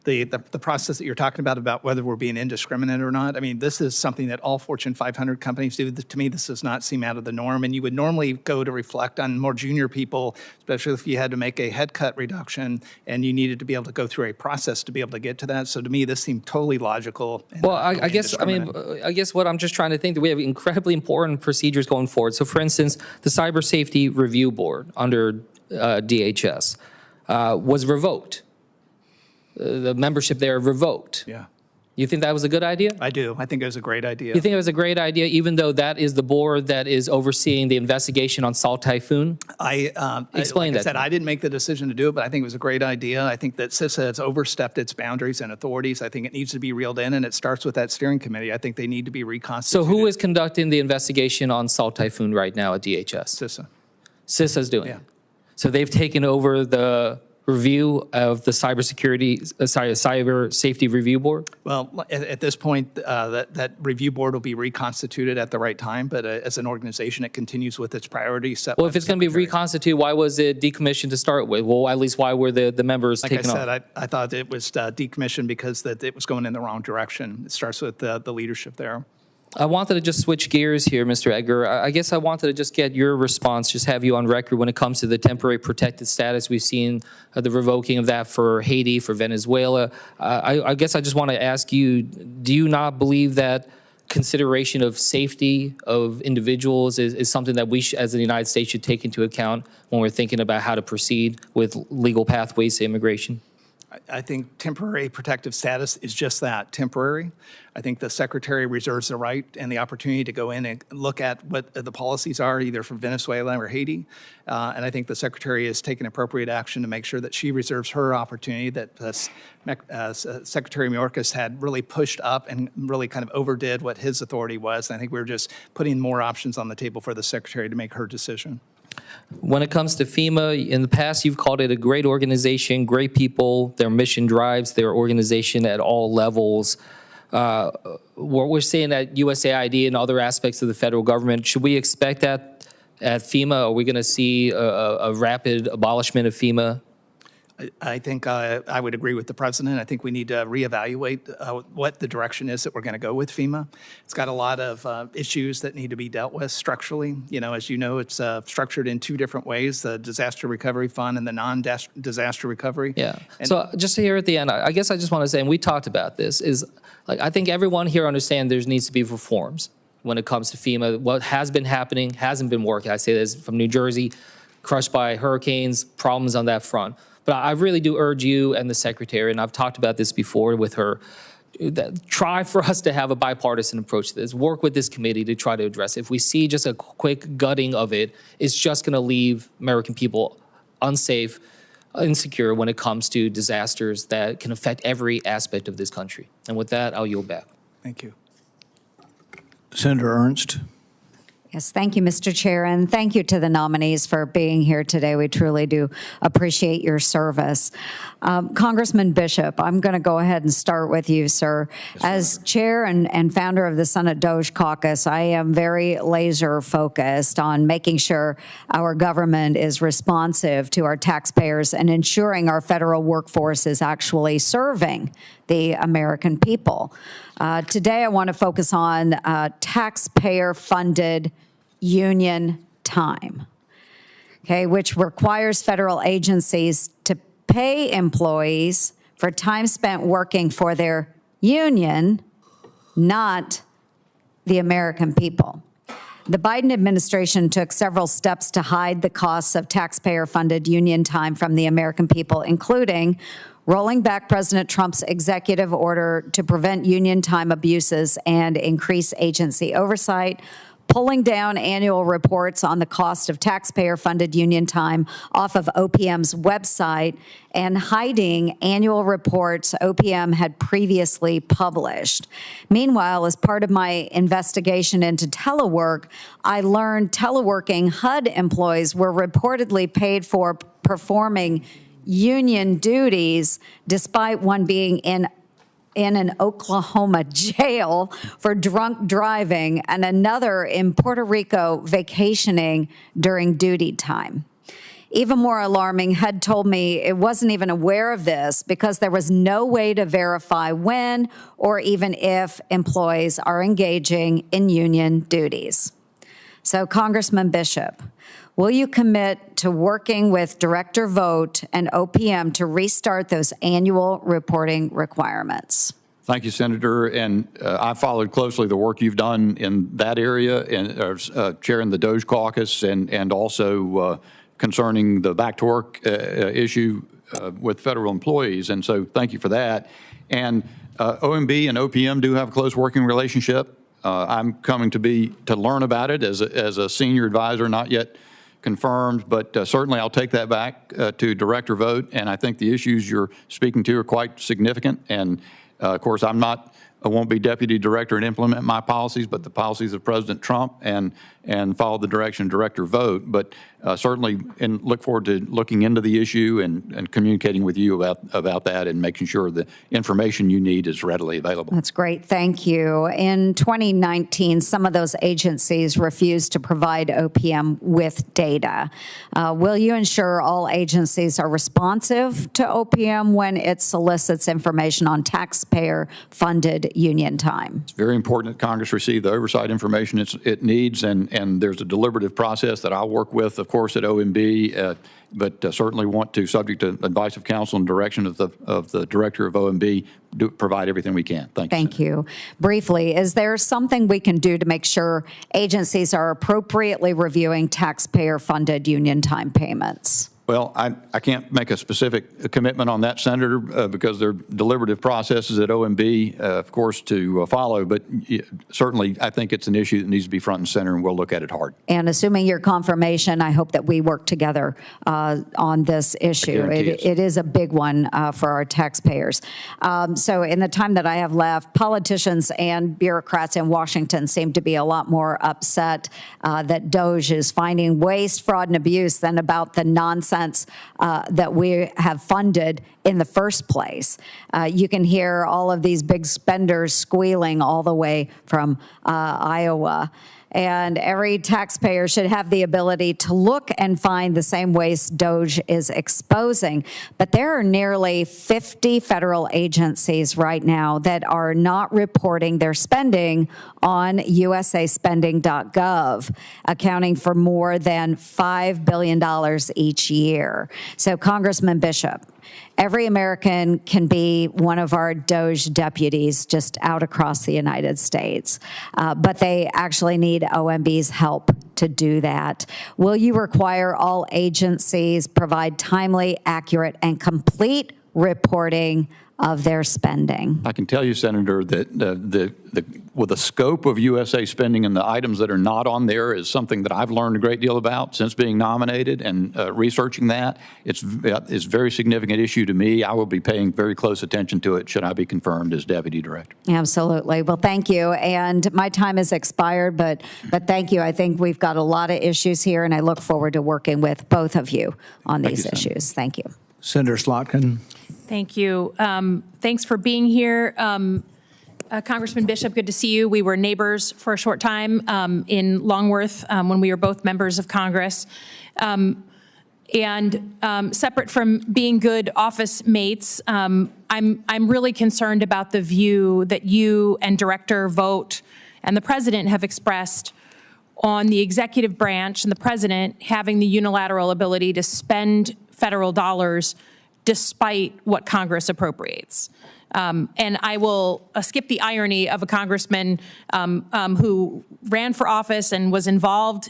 Speaker 6: the process that you're talking about whether we're being indiscriminate or not, I mean, this is something that all Fortune 500 companies do. To me, this does not seem out of the norm. And you would normally go to reflect on more junior people, especially if you had to make a head cut reduction and you needed to be able to go through a process to be able to get to that. So to me, this seemed totally logical.
Speaker 8: Well, I guess what I'm just trying to think that we have incredibly important procedures going forward. So for instance, the Cyber Safety Review Board under DHS was revoked. The membership there revoked.
Speaker 6: Yeah.
Speaker 8: You think that was a good idea?
Speaker 6: I do. I think it was a great idea.
Speaker 8: You think it was a great idea, even though that is the board that is overseeing the investigation on Salt Typhoon? Explain
Speaker 6: like I
Speaker 8: that.
Speaker 6: said, I didn't make the decision to do it, but I think it was a great idea. I think that CISA has overstepped its boundaries and authorities. I think it needs to be reeled in, and it starts with that steering committee. I think they need to be reconstituted.
Speaker 8: So who is conducting the investigation on Salt Typhoon right now at DHS?
Speaker 6: CISA.
Speaker 8: CISA's doing
Speaker 6: Yeah.
Speaker 8: it. So they've taken over the review of the Cyber Safety Review Board?
Speaker 6: Well, at this point, that review board will be reconstituted at the right time, but as an organization, it continues with its priorities set.
Speaker 8: Well, if it's going to be reconstituted, why was it decommissioned to start with? Well, at least why were the members taken off?
Speaker 6: Like I said, I thought it was decommissioned because that it was going in the wrong direction. It starts with the leadership there.
Speaker 8: I wanted to just switch gears here, Mr. Edgar. I guess I wanted to just get your response, just have you on record when it comes to the temporary protected status. We've seen the revoking of that for Haiti, for Venezuela. I guess I just want to ask you, do you not believe that consideration of safety of individuals is something that we, as the United States, should take into account when we're thinking about how to proceed with legal pathways to immigration?
Speaker 6: I think temporary protective status is just that, temporary. I think the Secretary reserves the right and the opportunity to go in and look at what the policies are, either from Venezuela or Haiti. And I think the Secretary has taken appropriate action to make sure that she reserves her opportunity, that Secretary Mayorkas had really pushed up and really kind of overdid what his authority was. And I think we're just putting more options on the table for the Secretary to make her decision.
Speaker 8: When it comes to FEMA, in the past, you've called it a great organization, great people, their mission drives their organization at all levels. What we're seeing at USAID and other aspects of the federal government, should we expect that at FEMA? Are we going to see a rapid abolishment of FEMA?
Speaker 6: I think I would agree with the president. I think we need to reevaluate what the direction is that we're going to go with FEMA. It's got a lot of issues that need to be dealt with structurally. You know, as you know, it's structured in two different ways: the disaster recovery fund and the non-disaster recovery.
Speaker 8: Yeah. So just here at the end, I guess I just want to say, and we talked about this, is like I think everyone here understands there needs to be reforms when it comes to FEMA. What has been happening hasn't been working. I say this from New Jersey, crushed by hurricanes, problems on that front. But I really do urge you and the Secretary, and I've talked about this before with her, that try for us to have a bipartisan approach to this. Work with this committee to try to address it. If we see just a quick gutting of it, it's just going to leave American people unsafe, insecure when it comes to disasters that can affect every aspect of this country. And with that, I'll yield back.
Speaker 6: Thank you.
Speaker 1: Senator Ernst.
Speaker 9: Yes, thank you, Mr. Chair, and thank you to the nominees for being here today. We truly do appreciate your service. Congressman Bishop, I'm going to go ahead and start with you, sir. Yes, as chair and founder of the Senate Doge Caucus, I am very laser focused on making sure our government is responsive to our taxpayers and ensuring our federal workforce is actually serving the American people. Today, I want to focus on taxpayer-funded union time, okay, which requires federal agencies to pay employees for time spent working for their union, not the American people. The Biden administration took several steps to hide the costs of taxpayer-funded union time from the American people, including rolling back President Trump's executive order to prevent union time abuses and increase agency oversight, pulling down annual reports on the cost of taxpayer-funded union time off of OPM's website, and hiding annual reports OPM had previously published. Meanwhile, as part of my investigation into telework, I learned teleworking HUD employees were reportedly paid for performing union duties, despite one being in an Oklahoma jail for drunk driving and another in Puerto Rico vacationing during duty time. Even more alarming, HUD told me it wasn't even aware of this because there was no way to verify when or even if employees are engaging in union duties. So, Congressman Bishop, will you commit to working with Director Vogt and OPM to restart those annual reporting requirements?
Speaker 3: Thank you, Senator. And I followed closely the work you've done in that area, and chairing the DOGE caucus, and also concerning the back to work issue with federal employees. And so thank you for that. And OMB and OPM do have a close working relationship. I'm coming to learn about it as a senior advisor, not yet confirmed, but certainly I'll take that back to Director Vogt. And I think the issues you're speaking to are quite significant. And of course, I won't be deputy director and implement my policies, but the policies of President Trump, and follow the direction of Director Vogt. But certainly, and look forward to looking into the issue and communicating with you about that, and making sure the information you need is readily available.
Speaker 9: That's great. Thank you. In 2019, some of those agencies refused to provide OPM with data. Will you ensure all agencies are responsive to OPM when it solicits information on taxpayer-funded union time?
Speaker 3: It's very important that Congress receive the oversight information it needs, and there's a deliberative process that I'll work with, of course, at OMB, but certainly want to, subject to advice of counsel and direction of the director of OMB, provide everything we can. Thank you.
Speaker 9: Thank you. Briefly, is there something we can do to make sure agencies are appropriately reviewing taxpayer-funded union time payments?
Speaker 3: Well, I can't make a specific commitment on that, Senator, because there are deliberative processes at OMB, of course, to follow. But certainly, I think it's an issue that needs to be front and center, and we'll look at it hard.
Speaker 9: And assuming your confirmation, I hope that we work together on this issue. It is a big one for our taxpayers. So in the time that I have left, politicians and bureaucrats in Washington seem to be a lot more upset that DOGE is finding waste, fraud, and abuse than about the nonsense that we have funded in the first place. You can hear all of these big spenders squealing all the way from Iowa. And every taxpayer should have the ability to look and find the same waste DOGE is exposing. But there are nearly 50 federal agencies right now that are not reporting their spending on usaspending.gov, accounting for more than $5 billion each year. So, Congressman Bishop, every American can be one of our DOGE deputies just out across the United States, but they actually need OMB's help to do that. Will you require all agencies provide timely, accurate, and complete reporting of their spending?
Speaker 3: I can tell you, Senator, that with the scope of USA spending and the items that are not on there is something that I've learned a great deal about since being nominated and researching that. It's a very significant issue to me. I will be paying very close attention to it should I be confirmed as Deputy Director.
Speaker 9: Absolutely. Well, thank you. And my time has expired, but thank you. I think we've got a lot of issues here, and I look forward to working with both of you on these issues. Thank you.
Speaker 1: Senator Slotkin.
Speaker 10: Thank you. Thanks for being here. Congressman Bishop, good to see you. We were neighbors for a short time in Longworth when we were both members of Congress. And separate from being good office mates, I'm really concerned about the view that you and Director Vogt and the President have expressed on the executive branch and the president having the unilateral ability to spend federal dollars despite what Congress appropriates. And I will skip the irony of a congressman who ran for office and was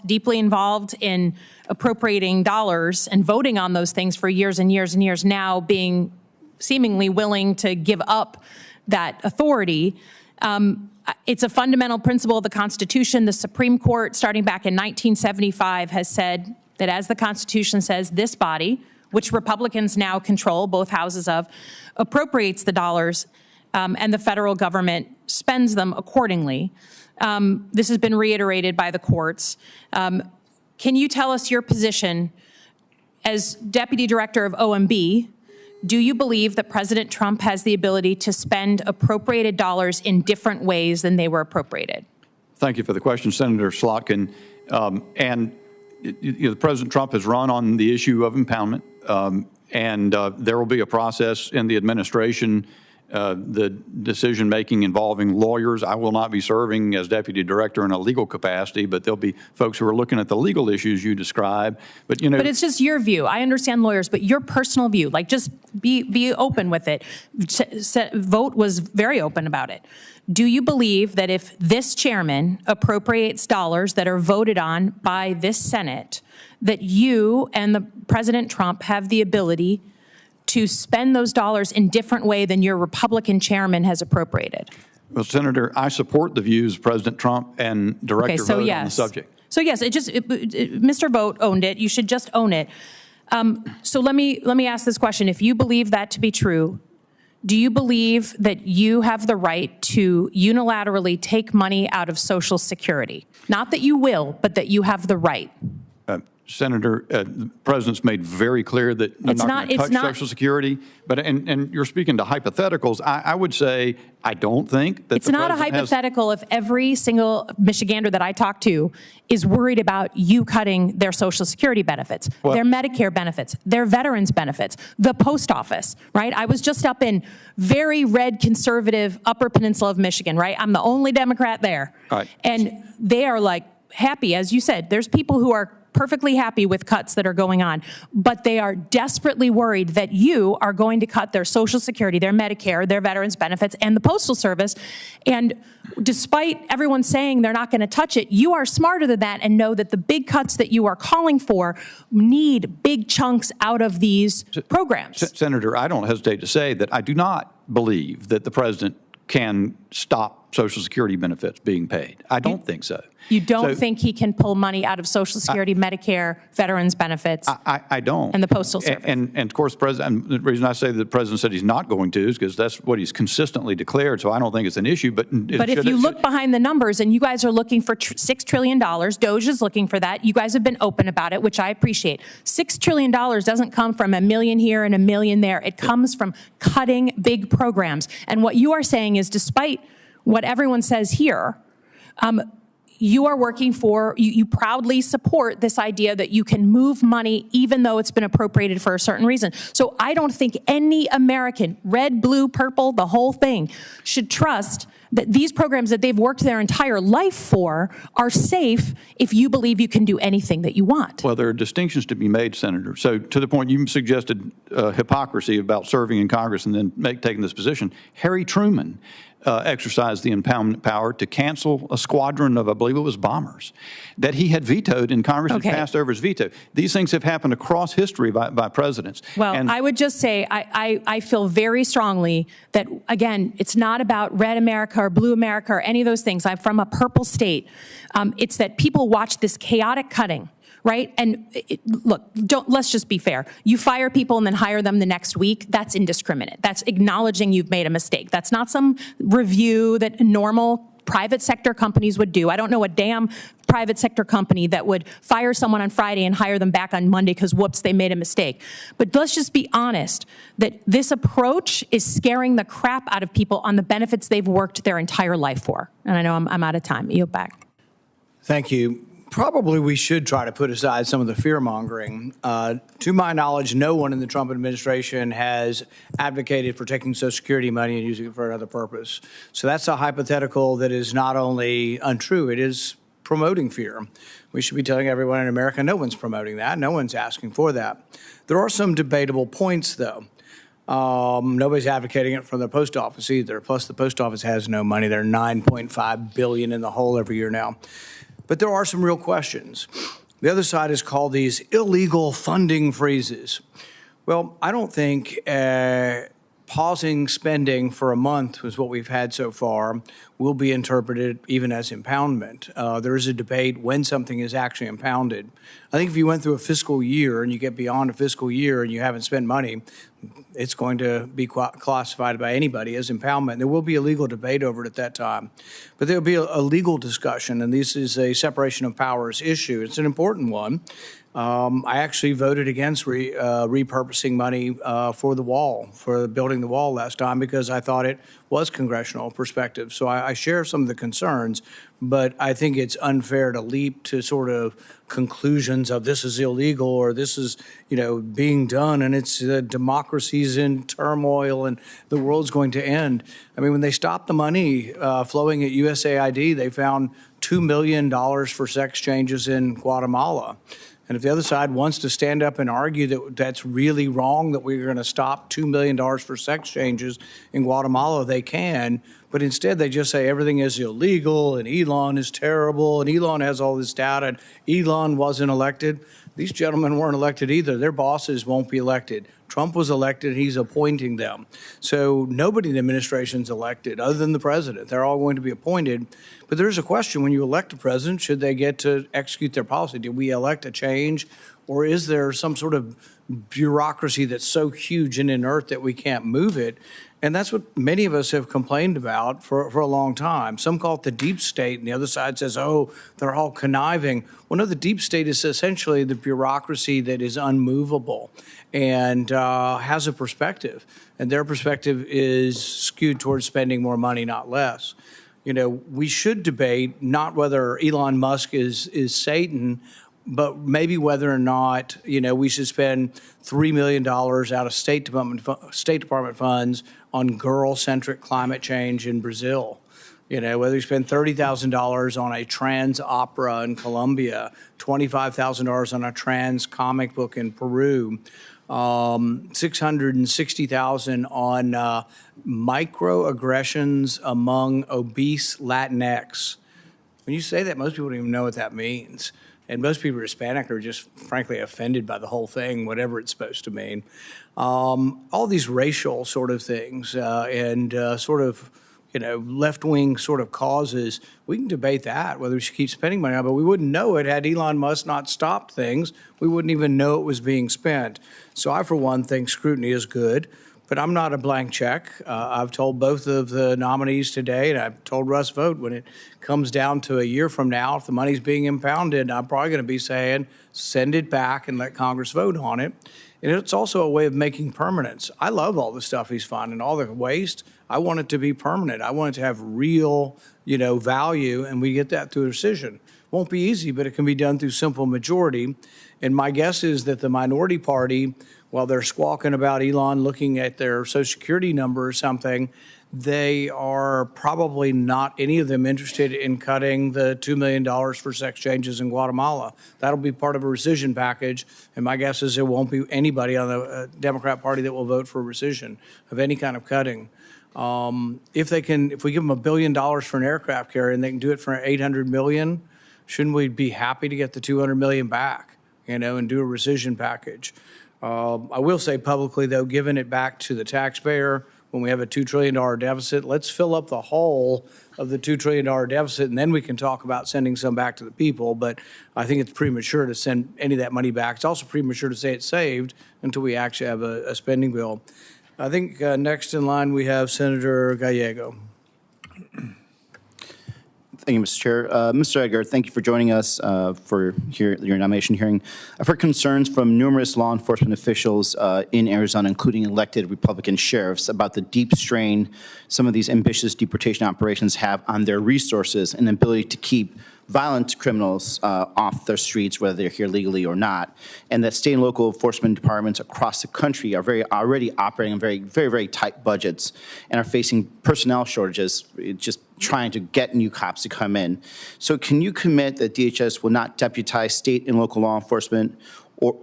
Speaker 10: deeply involved in appropriating dollars and voting on those things for years and years and years, now being seemingly willing to give up that authority. It's a fundamental principle of the Constitution. The Supreme Court, starting back in 1975, has said that, as the Constitution says, this body, which Republicans now control, both houses of, appropriates the dollars, and the federal government spends them accordingly. This has been reiterated by the courts. Can you tell us your position as Deputy Director of OMB? Do you believe that President Trump has the ability to spend appropriated dollars in different ways than they were appropriated?
Speaker 3: Thank you for the question, Senator Slotkin. President Trump has run on the issue of impoundment, and there will be a process in the administration, the decision-making involving lawyers. I will not be serving as deputy director in a legal capacity, but there'll be folks who are looking at the legal issues you describe. But
Speaker 10: but it's just your view. I understand lawyers, but your personal view, like, just be open with it. Vote was very open about it. Do you believe that if this chairman appropriates dollars that are voted on by this Senate, that you and the President Trump have the ability to spend those dollars in different way than your Republican chairman has appropriated?
Speaker 3: Well, Senator, I support the views of President Trump and Director Vogt on the subject.
Speaker 10: So yes, Mr. Vogt owned it. You should just own it. So let me ask this question. If you believe that to be true, do you believe that you have the right to unilaterally take money out of Social Security? Not that you will, but that you have the right.
Speaker 3: Senator, the President's made very clear that I'm not going to touch Social Security. But and you're speaking to hypotheticals. I would say I don't think that
Speaker 10: it's not a hypothetical if every single Michigander that I talk to is worried about you cutting their Social Security benefits, their Medicare benefits, their veterans benefits, the post office, right? I was just up in very red conservative Upper Peninsula of Michigan, right? I'm the only Democrat there.
Speaker 3: Right.
Speaker 10: And they are like happy, as you said. There's people who are perfectly happy with cuts that are going on, but they are desperately worried that you are going to cut their Social Security, their Medicare, their veterans benefits, and the Postal Service. And despite everyone saying they're not going to touch it, you are smarter than that and know that the big cuts that you are calling for need big chunks out of these programs.
Speaker 3: Senator, I don't hesitate to say that I do not believe that the president can stop Social Security benefits being paid. I don't think so.
Speaker 10: You don't think he can pull money out of Social Security, Medicare, veterans benefits?
Speaker 3: I don't.
Speaker 10: And the Postal Service.
Speaker 3: And of course, the reason I say that the president said he's not going to is because that's what he's consistently declared, so I don't think it's an issue. But
Speaker 10: if you look behind the numbers, and you guys are looking for $6 trillion, DOGE is looking for that. You guys have been open about it, which I appreciate. $6 trillion doesn't come from $1 million here and $1 million there. It comes from cutting big programs. And what you are saying is, despite what everyone says here, you are working for, you proudly support this idea that you can move money even though it's been appropriated for a certain reason. So I don't think any American, red, blue, purple, the whole thing, should trust that these programs that they've worked their entire life for are safe if you believe you can do anything that you want.
Speaker 3: Well, there are distinctions to be made, Senator. So to the point you suggested hypocrisy about serving in Congress and then taking this position, Harry Truman exercised the impoundment power to cancel a squadron of, I believe it was bombers, that he had vetoed and Congress had passed over his veto. These things have happened across history by presidents.
Speaker 10: Well, and I would just say I feel very strongly that, again, it's not about red America or blue America or any of those things. I'm from a purple state. It's that people watch this chaotic cutting, right? And look, let's just be fair. You fire people and then hire them the next week. That's indiscriminate. That's acknowledging you've made a mistake. That's not some review that normal private sector companies would do. I don't know a damn private sector company that would fire someone on Friday and hire them back on Monday because, whoops, they made a mistake. But let's just be honest that this approach is scaring the crap out of people on the benefits they've worked their entire life for. And I know I'm out of time. Yield back.
Speaker 1: Thank you. Probably we should try to put aside some of the fear-mongering. To my knowledge, no one in the Trump administration has advocated for taking Social Security money and using it for another purpose. So that's a hypothetical that is not only untrue, it is promoting fear. We should be telling everyone in America no one's promoting that. No one's asking for that. There are some debatable points, though. Nobody's advocating it from the post office either. Plus, the post office has no money. They're $9.5 billion in the hole every year now. But there are some real questions. The other side has called these illegal funding freezes. Well, I don't think pausing spending for a month, was what we've had so far, will be interpreted even as impoundment. There is a debate when something is actually impounded. I think if you went through a fiscal year and you get beyond a fiscal year and you haven't spent money, it's going to be classified by anybody as impoundment. There will be a legal debate over it at that time. But there will be a legal discussion, and this is a separation of powers issue. It's an important one. I actually voted against repurposing money for the wall, for building the wall last time, because I thought it was congressional perspective. So I share some of the concerns, but I think it's unfair to leap to sort of conclusions of this is illegal or this is, being done, and it's democracy's in turmoil and the world's going to end. I mean, when they stopped the money flowing at USAID, they found $2 million for sex changes in Guatemala. And if the other side wants to stand up and argue that that's really wrong, that we're going to stop $2 million for sex changes in Guatemala, they can. But instead, they just say everything is illegal and Elon is terrible and Elon has all this data and Elon wasn't elected. These gentlemen weren't elected either. Their bosses won't be elected. Trump was elected. He's appointing them. So nobody in the administration's elected other than the president. They're all going to be appointed. But there's a question when you elect a president, should they get to execute their policy? Did we elect a change? Or is there some sort of bureaucracy that's so huge and inert that we can't move it? And that's what many of us have complained about for a long time. Some call it the deep state, and the other side says, oh, they're all conniving. Well, no, the deep state is essentially the bureaucracy that is unmovable and has a perspective. And their perspective is skewed towards spending more money, not less. We should debate not whether Elon Musk is Satan, but maybe whether or not, we should spend $3 million out of State Department funds on girl-centric climate change in Brazil. Whether you spend $30,000 on a trans opera in Colombia, $25,000 on a trans comic book in Peru, $660,000 on microaggressions among obese Latinx. When you say that, most people don't even know what that means. And most people who are Hispanic are just, frankly, offended by the whole thing, whatever it's supposed to mean. All these racial sort of things and sort of, left-wing sort of causes, we can debate that, whether we should keep spending money on, but we wouldn't know it had Elon Musk not stopped things. We wouldn't even know it was being spent. So I, for one, think scrutiny is good. But I'm not a blank check. I've told both of the nominees today, and I've told Russ Vought, when it comes down to a year from now, if the money's being impounded, I'm probably going to be saying, send it back and let Congress vote on it. And it's also a way of making permanence. I love all the stuff he's finding, all the waste. I want it to be permanent. I want it to have real, value, and we get that through a decision. Won't be easy, but it can be done through simple majority. And my guess is that the minority party, while they're squawking about Elon looking at their Social Security number or something, they are probably not, any of them, interested in cutting the $2 million for sex changes in Guatemala. That'll be part of a rescission package, and my guess is there won't be anybody on the Democrat Party that will vote for rescission of any kind of cutting. If we give them $1 billion for an aircraft carrier and they can do it for $800 million, shouldn't we be happy to get the $200 million back, and do a rescission package? I will say publicly, though, giving it back to the taxpayer when we have a $2 trillion deficit, let's fill up the hole of the $2 trillion deficit, and then we can talk about sending some back to the people. But I think it's premature to send any of that money back. It's also premature to say it's saved until we actually have a spending bill. I think next in line we have Senator Gallego.
Speaker 11: Thank you, Mr. Chair. Mr. Edgar, thank you for joining us for your nomination hearing. I've heard concerns from numerous law enforcement officials in Arizona, including elected Republican sheriffs, about the deep strain some of these ambitious deportation operations have on their resources and ability to keep violent criminals off their streets, whether they're here legally or not, and that state and local enforcement departments across the country are already operating on very tight budgets and are facing personnel shortages, just trying to get new cops to come in. So can you commit that DHS will not deputize state and local law enforcement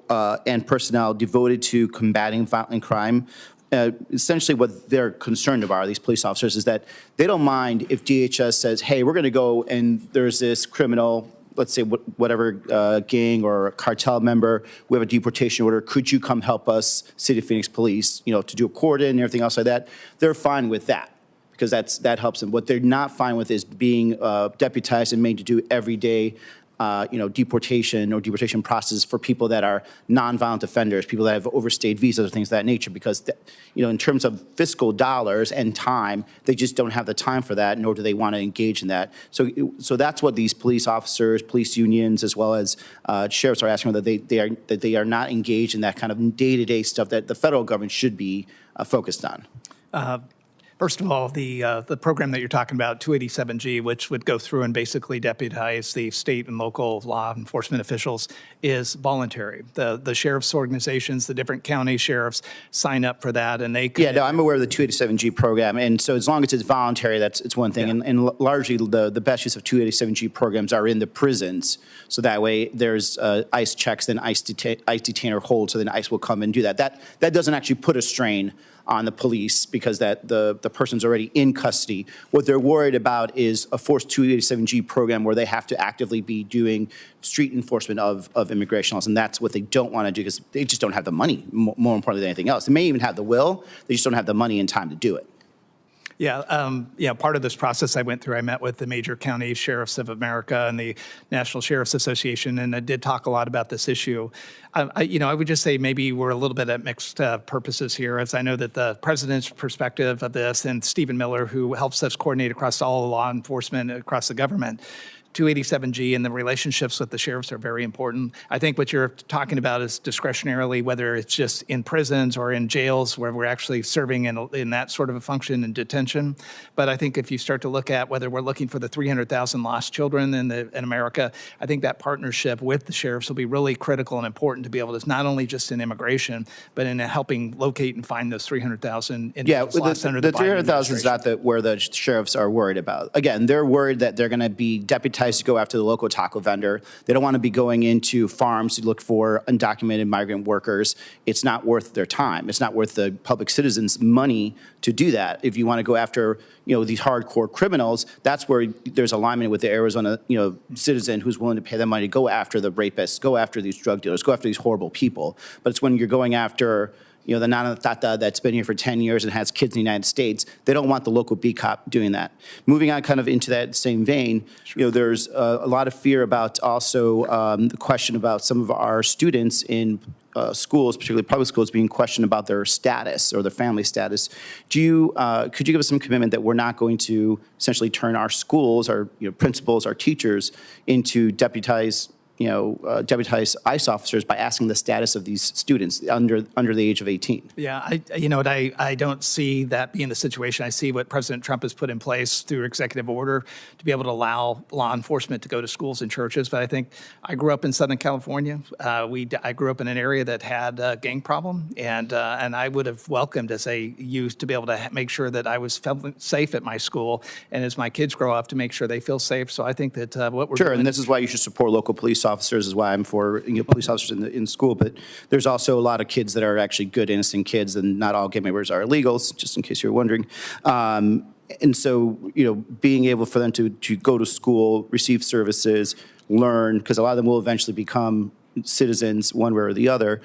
Speaker 11: and personnel devoted to combating violent crime? Essentially what they're concerned about, these police officers, is that they don't mind if DHS says, hey, we're going to go and there's this criminal, let's say whatever gang or cartel member, we have a deportation order, could you come help us, City of Phoenix Police, to do a cordon and everything else like that? They're fine with that because that helps them. What they're not fine with is being deputized and made to do everyday deportation or deportation processes for people that are nonviolent offenders, people that have overstayed visas or things of that nature, because, in terms of fiscal dollars and time, they just don't have the time for that, nor do they want to engage in that. So that's what these police officers, police unions, as well as sheriffs are asking, that they are not engaged in that kind of day-to-day stuff that the federal government should be focused on.
Speaker 6: First of all, the program that you're talking about, 287G, which would go through and basically deputize the state and local law enforcement officials, is voluntary. The sheriff's organizations, the different county sheriffs sign up for that, and they.
Speaker 11: Yeah, no, I'm aware of the 287G program, and so as long as it's voluntary, it's one thing. Yeah. And largely, the best use of 287G programs are in the prisons, so that way there's ICE checks, then ICE detainer hold, so then ICE will come and do that. That doesn't actually put a strain on the police because the person's already in custody. What they're worried about is a forced 287G program where they have to actively be doing street enforcement of immigration laws, and that's what they don't want to do because they just don't have the money, more importantly than anything else. They may even have the will, they just don't have the money and time to do it.
Speaker 6: Yeah, part of this process I went through, I met with the major county sheriffs of America and the National Sheriff's Association, and I did talk a lot about this issue. I would just say maybe we're a little bit at mixed purposes here, as I know that the president's perspective of this and Stephen Miller, who helps us coordinate across all law enforcement across the government, 287G and the relationships with the sheriffs are very important. I think what you're talking about is discretionarily, whether it's just in prisons or in jails where we're actually serving in that sort of a function in detention. But I think if you start to look at whether we're looking for the 300,000 lost children in America, I think that partnership with the sheriffs will be really critical and important to be able to, not only just in immigration, but in helping locate and find those 300,000 individuals lost under the
Speaker 11: 300,000 is not where the sheriffs are worried about. Again, they're worried that they're going to be deputized to go after the local taco vendor. They don't want to be going into farms to look for undocumented migrant workers. It's not worth their time. It's not worth the public citizens' money to do that. If you want to go after, these hardcore criminals, that's where there's alignment with the Arizona, citizen who's willing to pay them money to go after the rapists, go after these drug dealers, go after these horrible people. But it's when you're going after the Nana Tata that's been here for 10 years and has kids in the United States, they don't want the local B cop doing that. Moving on kind of into that same vein, there's a lot of fear about also the question about some of our students in schools, particularly public schools, being questioned about their status or their family status. Could you give us some commitment that we're not going to essentially turn our schools, our principals, our teachers into deputized ICE officers by asking the status of these students under the age of 18.
Speaker 6: Yeah, I don't see that being the situation. I see what President Trump has put in place through executive order to be able to allow law enforcement to go to schools and churches. But I think I grew up in Southern California. I grew up in an area that had a gang problem, and I would have welcomed as a youth to be able to make sure that I was felt safe at my school, and as my kids grow up, to make sure they feel safe. So I think that what we're
Speaker 11: doing.
Speaker 6: Sure,
Speaker 11: and this is why you should support local police officers, is why I'm for police officers in school. But there's also a lot of kids that are actually good, innocent kids, and not all gang members are illegals, just in case you're wondering. And so, being able for them to go to school, receive services, learn, because a lot of them will eventually become citizens one way or the other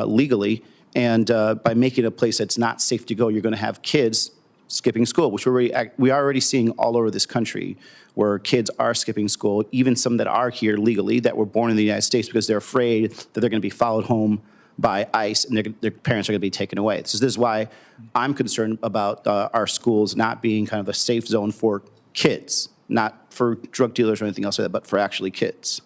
Speaker 11: legally. And by making it a place that's not safe to go, you're going to have kids skipping school, which we are already seeing all over this country, where kids are skipping school, even some that are here legally, that were born in the United States, because they're afraid that they're going to be followed home by ICE and their parents are going to be taken away. So this is why I'm concerned about our schools not being kind of a safe zone for kids, not for drug dealers or anything else like that, but for actually kids.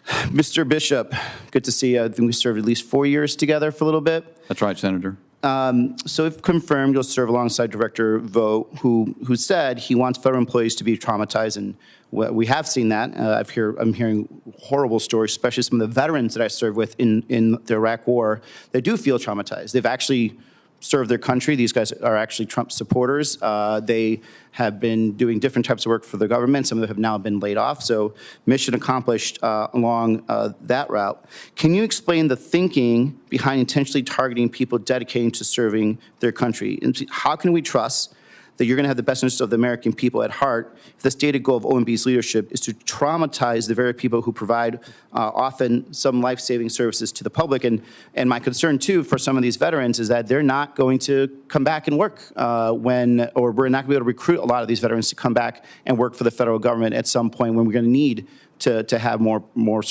Speaker 11: Mr. Bishop, good to see you. I think we served at least 4 years together for a little bit.
Speaker 3: That's right, Senator.
Speaker 11: So if confirmed, you'll serve alongside Director Vo, who said he wants federal employees to be traumatized, and we have seen that. I'm hearing horrible stories, especially some of the veterans that I served with in the Iraq War. They do feel traumatized. They've actually served their country. These guys are actually Trump supporters. They have been doing different types of work for the government. Some of them have now been laid off. So mission accomplished along that route. Can you explain the thinking behind intentionally targeting people dedicating to serving their country? And how can we trust that you're going to have the best interests of the American people at heart if the stated goal of OMB's leadership is to traumatize the very people who provide often some life-saving services to the public? And my concern, too, for some of these veterans is that they're not going to come back and work or we're not going to be able to recruit a lot of these veterans to come back and work for the federal government at some point when we're going to need to have more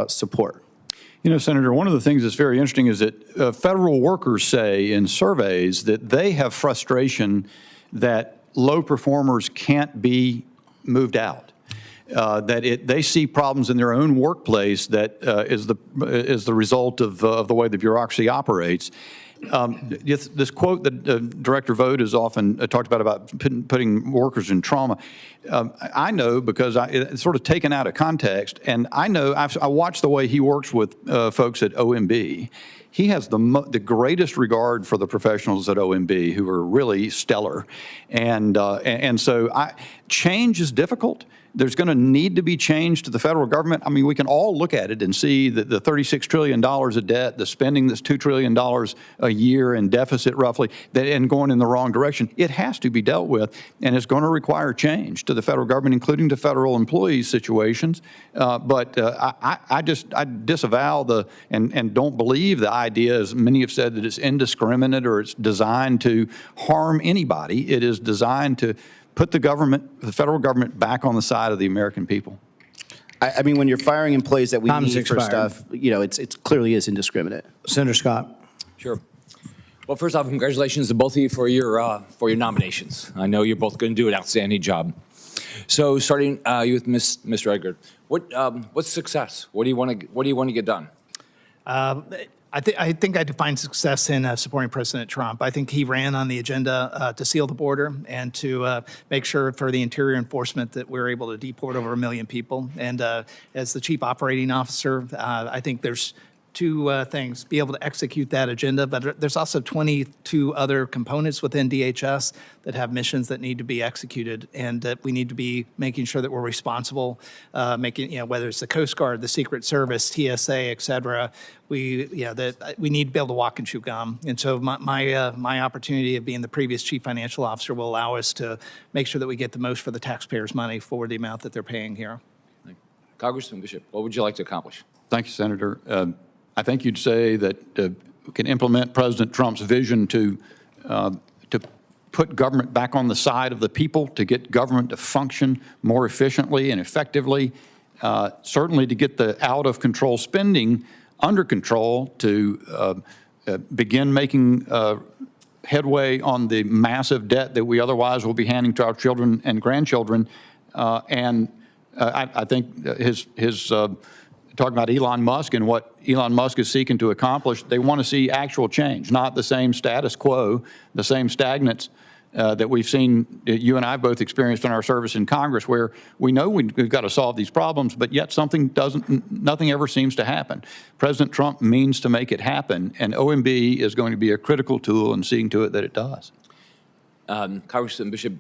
Speaker 11: support.
Speaker 3: You know, Senator, one of the things that's very interesting is that federal workers say in surveys that they have frustration that low performers can't be moved out, they see problems in their own workplace that is the result of the way the bureaucracy operates. This quote that Director Vogt has often talked about putting workers in trauma, I know because it's sort of taken out of context, and I know I watched the way he works with folks at OMB. He has the greatest regard for the professionals at OMB, who are really stellar, and so change is difficult. There's going to need to be change to the federal government. I mean, we can all look at it and see that the $36 trillion of debt, the spending that's $2 trillion a year in deficit roughly, and going in the wrong direction. It has to be dealt with, and it's going to require change to the federal government, including to federal employees' situations. But I disavow and don't believe the idea, as many have said, that it's indiscriminate or it's designed to harm anybody. It is designed to put the federal government back on the side of the American people.
Speaker 11: I mean, when you're firing employees that we need for stuff, you know, it clearly is indiscriminate.
Speaker 1: Senator Scott.
Speaker 12: Sure. Well, first off, congratulations to both of you for your nominations. I know you're both going to do an outstanding job. So, starting you with Mr. Edgar, what's success? What do you want to get done?
Speaker 6: I think I define success in supporting President Trump. I think he ran on the agenda to seal the border and to make sure for the interior enforcement that we're able to deport over 1 million people. And as the chief operating officer, I think there's two things: be able to execute that agenda, but there's also 22 other components within DHS that have missions that need to be executed, and that we need to be making sure that we're responsible, whether it's the Coast Guard, the Secret Service, TSA, et cetera. We need to be able to walk and chew gum. And so my opportunity of being the previous chief financial officer will allow us to make sure that we get the most for the taxpayers' money for the amount that they're paying here.
Speaker 12: Congressman Bishop, what would you like to accomplish?
Speaker 3: Thank you, Senator. I think you'd say that we can implement President Trump's vision to put government back on the side of the people, to get government to function more efficiently and effectively, certainly to get the out-of-control spending under control, to begin making headway on the massive debt that we otherwise will be handing to our children and grandchildren. I think his talking about Elon Musk and what Elon Musk is seeking to accomplish, they want to see actual change, not the same status quo, the same stagnance that we've seen, you and I both experienced in our service in Congress, where we know we've got to solve these problems, but yet nothing ever seems to happen. President Trump means to make it happen, and OMB is going to be a critical tool in seeing to it that it does.
Speaker 12: Congressman Bishop,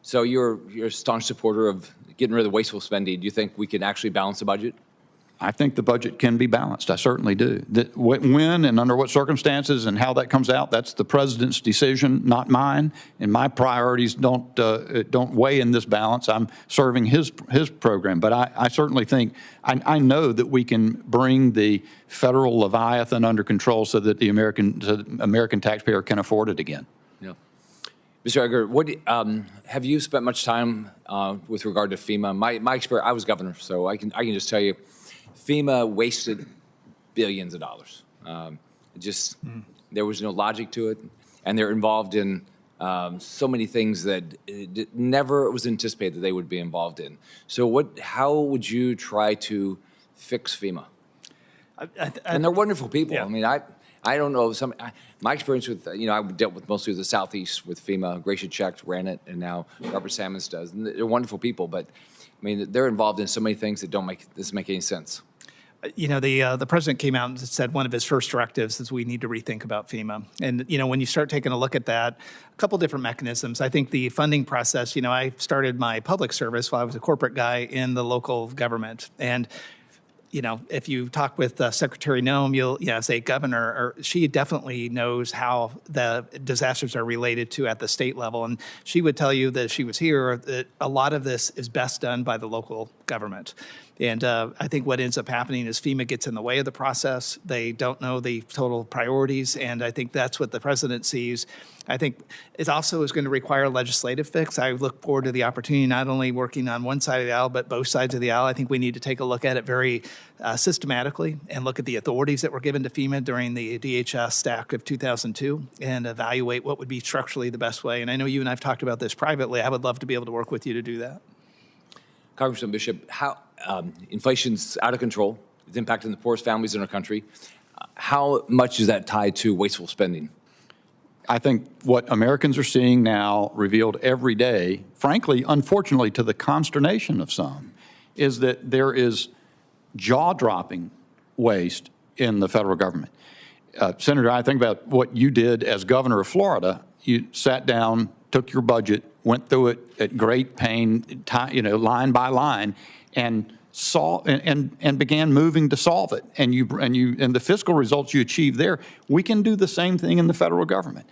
Speaker 12: so you're a staunch supporter of getting rid of the wasteful spending. Do you think we can actually balance the budget?
Speaker 3: I think the budget can be balanced. I certainly do. When and under what circumstances and how that comes out, that's the president's decision, not mine. And my priorities don't weigh in this balance. I'm serving his program. But I certainly think, I know that we can bring the federal Leviathan under control so that the American taxpayer can afford it again.
Speaker 12: Yeah. Mr. Edgar, have you spent much time with regard to FEMA? My experience, I was governor, so I can just tell you, FEMA wasted billions of dollars. There was no logic to it, and they're involved in so many things that it never was anticipated that they would be involved in. So how would you try to fix FEMA? And they're wonderful people.
Speaker 6: Yeah.
Speaker 12: I mean, I I don't know, my experience with, I dealt with mostly the Southeast with FEMA. Gracia checked, ran it, and now Robert Sammons does. And they're wonderful people, but I mean, they're involved in so many things that doesn't make any sense.
Speaker 6: The president came out and said one of his first directives is we need to rethink about FEMA. And, when you start taking a look at that, a couple different mechanisms. I think the funding process, I started my public service while I was a corporate guy in the local government. And, if you talk with Secretary Noem, as a governor, she definitely knows how the disasters are related to at the state level. And she would tell you that if she was here, that a lot of this is best done by the local government. And I think what ends up happening is FEMA gets in the way of the process. They don't know the total priorities, and I think that's what the president sees. I think it also is going to require a legislative fix. I look forward to the opportunity not only working on one side of the aisle, but both sides of the aisle. I think we need to take a look at it very systematically and look at the authorities that were given to FEMA during the DHS stack of 2002 and evaluate what would be structurally the best way. And I know you and I have talked about this privately. I would love to be able to work with you to do that.
Speaker 12: Congressman Bishop, how inflation's out of control. It's impacting the poorest families in our country. How much is that tied to wasteful spending?
Speaker 3: I think what Americans are seeing now, revealed every day, frankly, unfortunately, to the consternation of some, is that there is jaw-dropping waste in the federal government. Senator, I think about what you did as governor of Florida. You sat down, took your budget, went through it at great pain, line by line, and and began moving to solve it. And the fiscal results you achieved there, we can do the same thing in the federal government.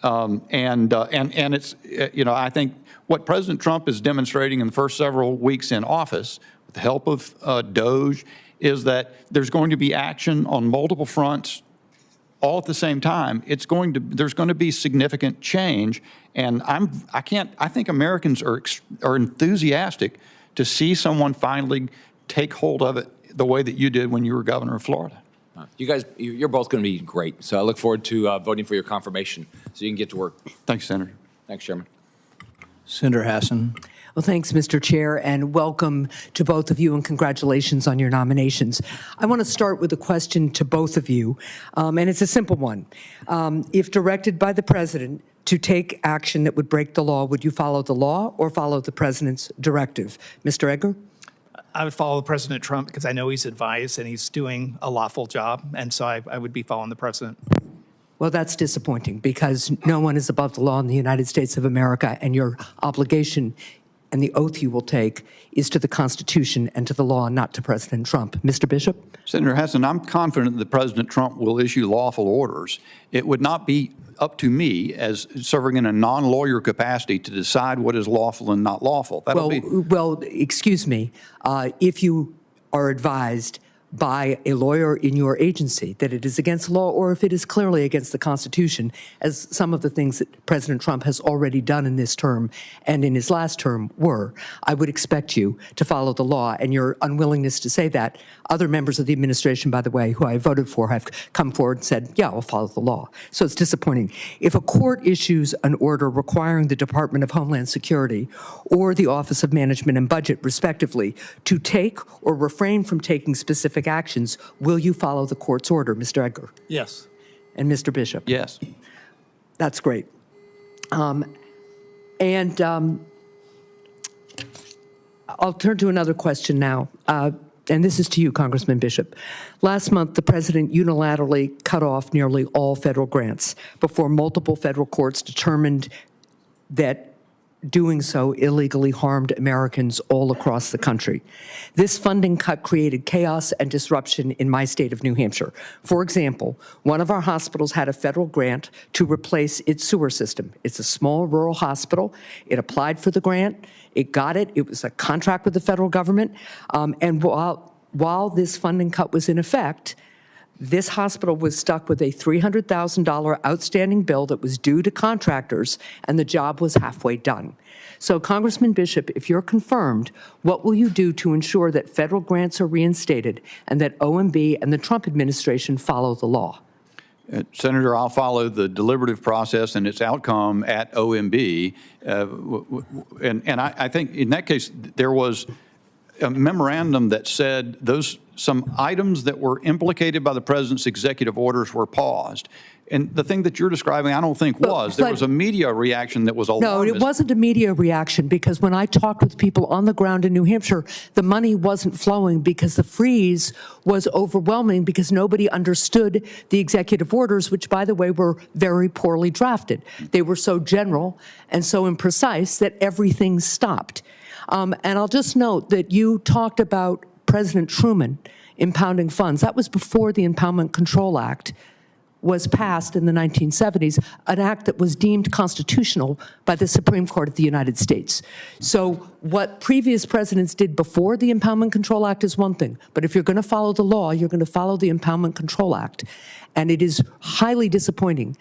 Speaker 3: And it's I think what President Trump is demonstrating in the first several weeks in office, with the help of DOGE, is that there's going to be action on multiple fronts all at the same time. There's going to be significant change, and I think Americans are enthusiastic to see someone finally take hold of it the way that you did when you were governor of Florida.
Speaker 12: You guys, you're both going to be great. So I look forward to voting for your confirmation so you can get to work.
Speaker 3: Thanks, Senator.
Speaker 12: Thanks, Chairman.
Speaker 1: Senator Hassan.
Speaker 13: Well, thanks, Mr. Chair, and welcome to both of you, and congratulations on your nominations. I want to start with a question to both of you, and it's a simple one. If directed by the president to take action that would break the law, would you follow the law or follow the president's directive? Mr. Edgar?
Speaker 6: I would follow President Trump because I know he's advised and he's doing a lawful job, and so I would be following the president.
Speaker 13: Well, that's disappointing because no one is above the law in the United States of America, and your obligation and the oath you will take is to the Constitution and to the law, not to President Trump. Mr. Bishop?
Speaker 3: Senator Hassan, I'm confident that President Trump will issue lawful orders. It would not be up to me as serving in a non-lawyer capacity to decide what is lawful and not lawful.
Speaker 13: Well, excuse me. If you are advised by a lawyer in your agency that it is against law, or if it is clearly against the Constitution, as some of the things that President Trump has already done in this term and in his last term were, I would expect you to follow the law. And your unwillingness to say that, other members of the administration, by the way, who I voted for, have come forward and said, yeah, we'll follow the law. So it's disappointing. If a court issues an order requiring the Department of Homeland Security or the Office of Management and Budget, respectively, to take or refrain from taking specific actions, will you follow the court's order, Mr. Edgar?
Speaker 6: Yes.
Speaker 13: And Mr. Bishop?
Speaker 3: Yes.
Speaker 13: That's great. I'll turn to another question now. And this is to you, Congressman Bishop. Last month, the president unilaterally cut off nearly all federal grants before multiple federal courts determined that doing so illegally harmed Americans all across the country. This funding cut created chaos and disruption in my state of New Hampshire. For example, one of our hospitals had a federal grant to replace its sewer system. It's a small rural hospital. It applied for the grant. It got it. It was a contract with the federal government. And while this funding cut was in effect, this hospital was stuck with a $300,000 outstanding bill that was due to contractors, and the job was halfway done. So, Congressman Bishop, if you're confirmed, what will you do to ensure that federal grants are reinstated and that OMB and the Trump administration follow the law?
Speaker 3: Senator, I'll follow the deliberative process and its outcome at OMB. And I think in that case, there was a memorandum that said some items that were implicated by the president's executive orders were paused. And the thing that you're describing, I don't think was. There was a media reaction that was alarmist.
Speaker 13: No, it wasn't a media reaction, because when I talked with people on the ground in New Hampshire, the money wasn't flowing because the freeze was overwhelming, because nobody understood the executive orders, which, by the way, were very poorly drafted. They were so general and so imprecise that everything stopped. And I'll just note that you talked about President Truman impounding funds. That was before the Impoundment Control Act was passed in the 1970s, an act that was deemed constitutional by the Supreme Court of the United States. So what previous presidents did before the Impoundment Control Act is one thing, but if you're going to follow the law, you're going to follow the Impoundment Control Act. And it is highly disappointing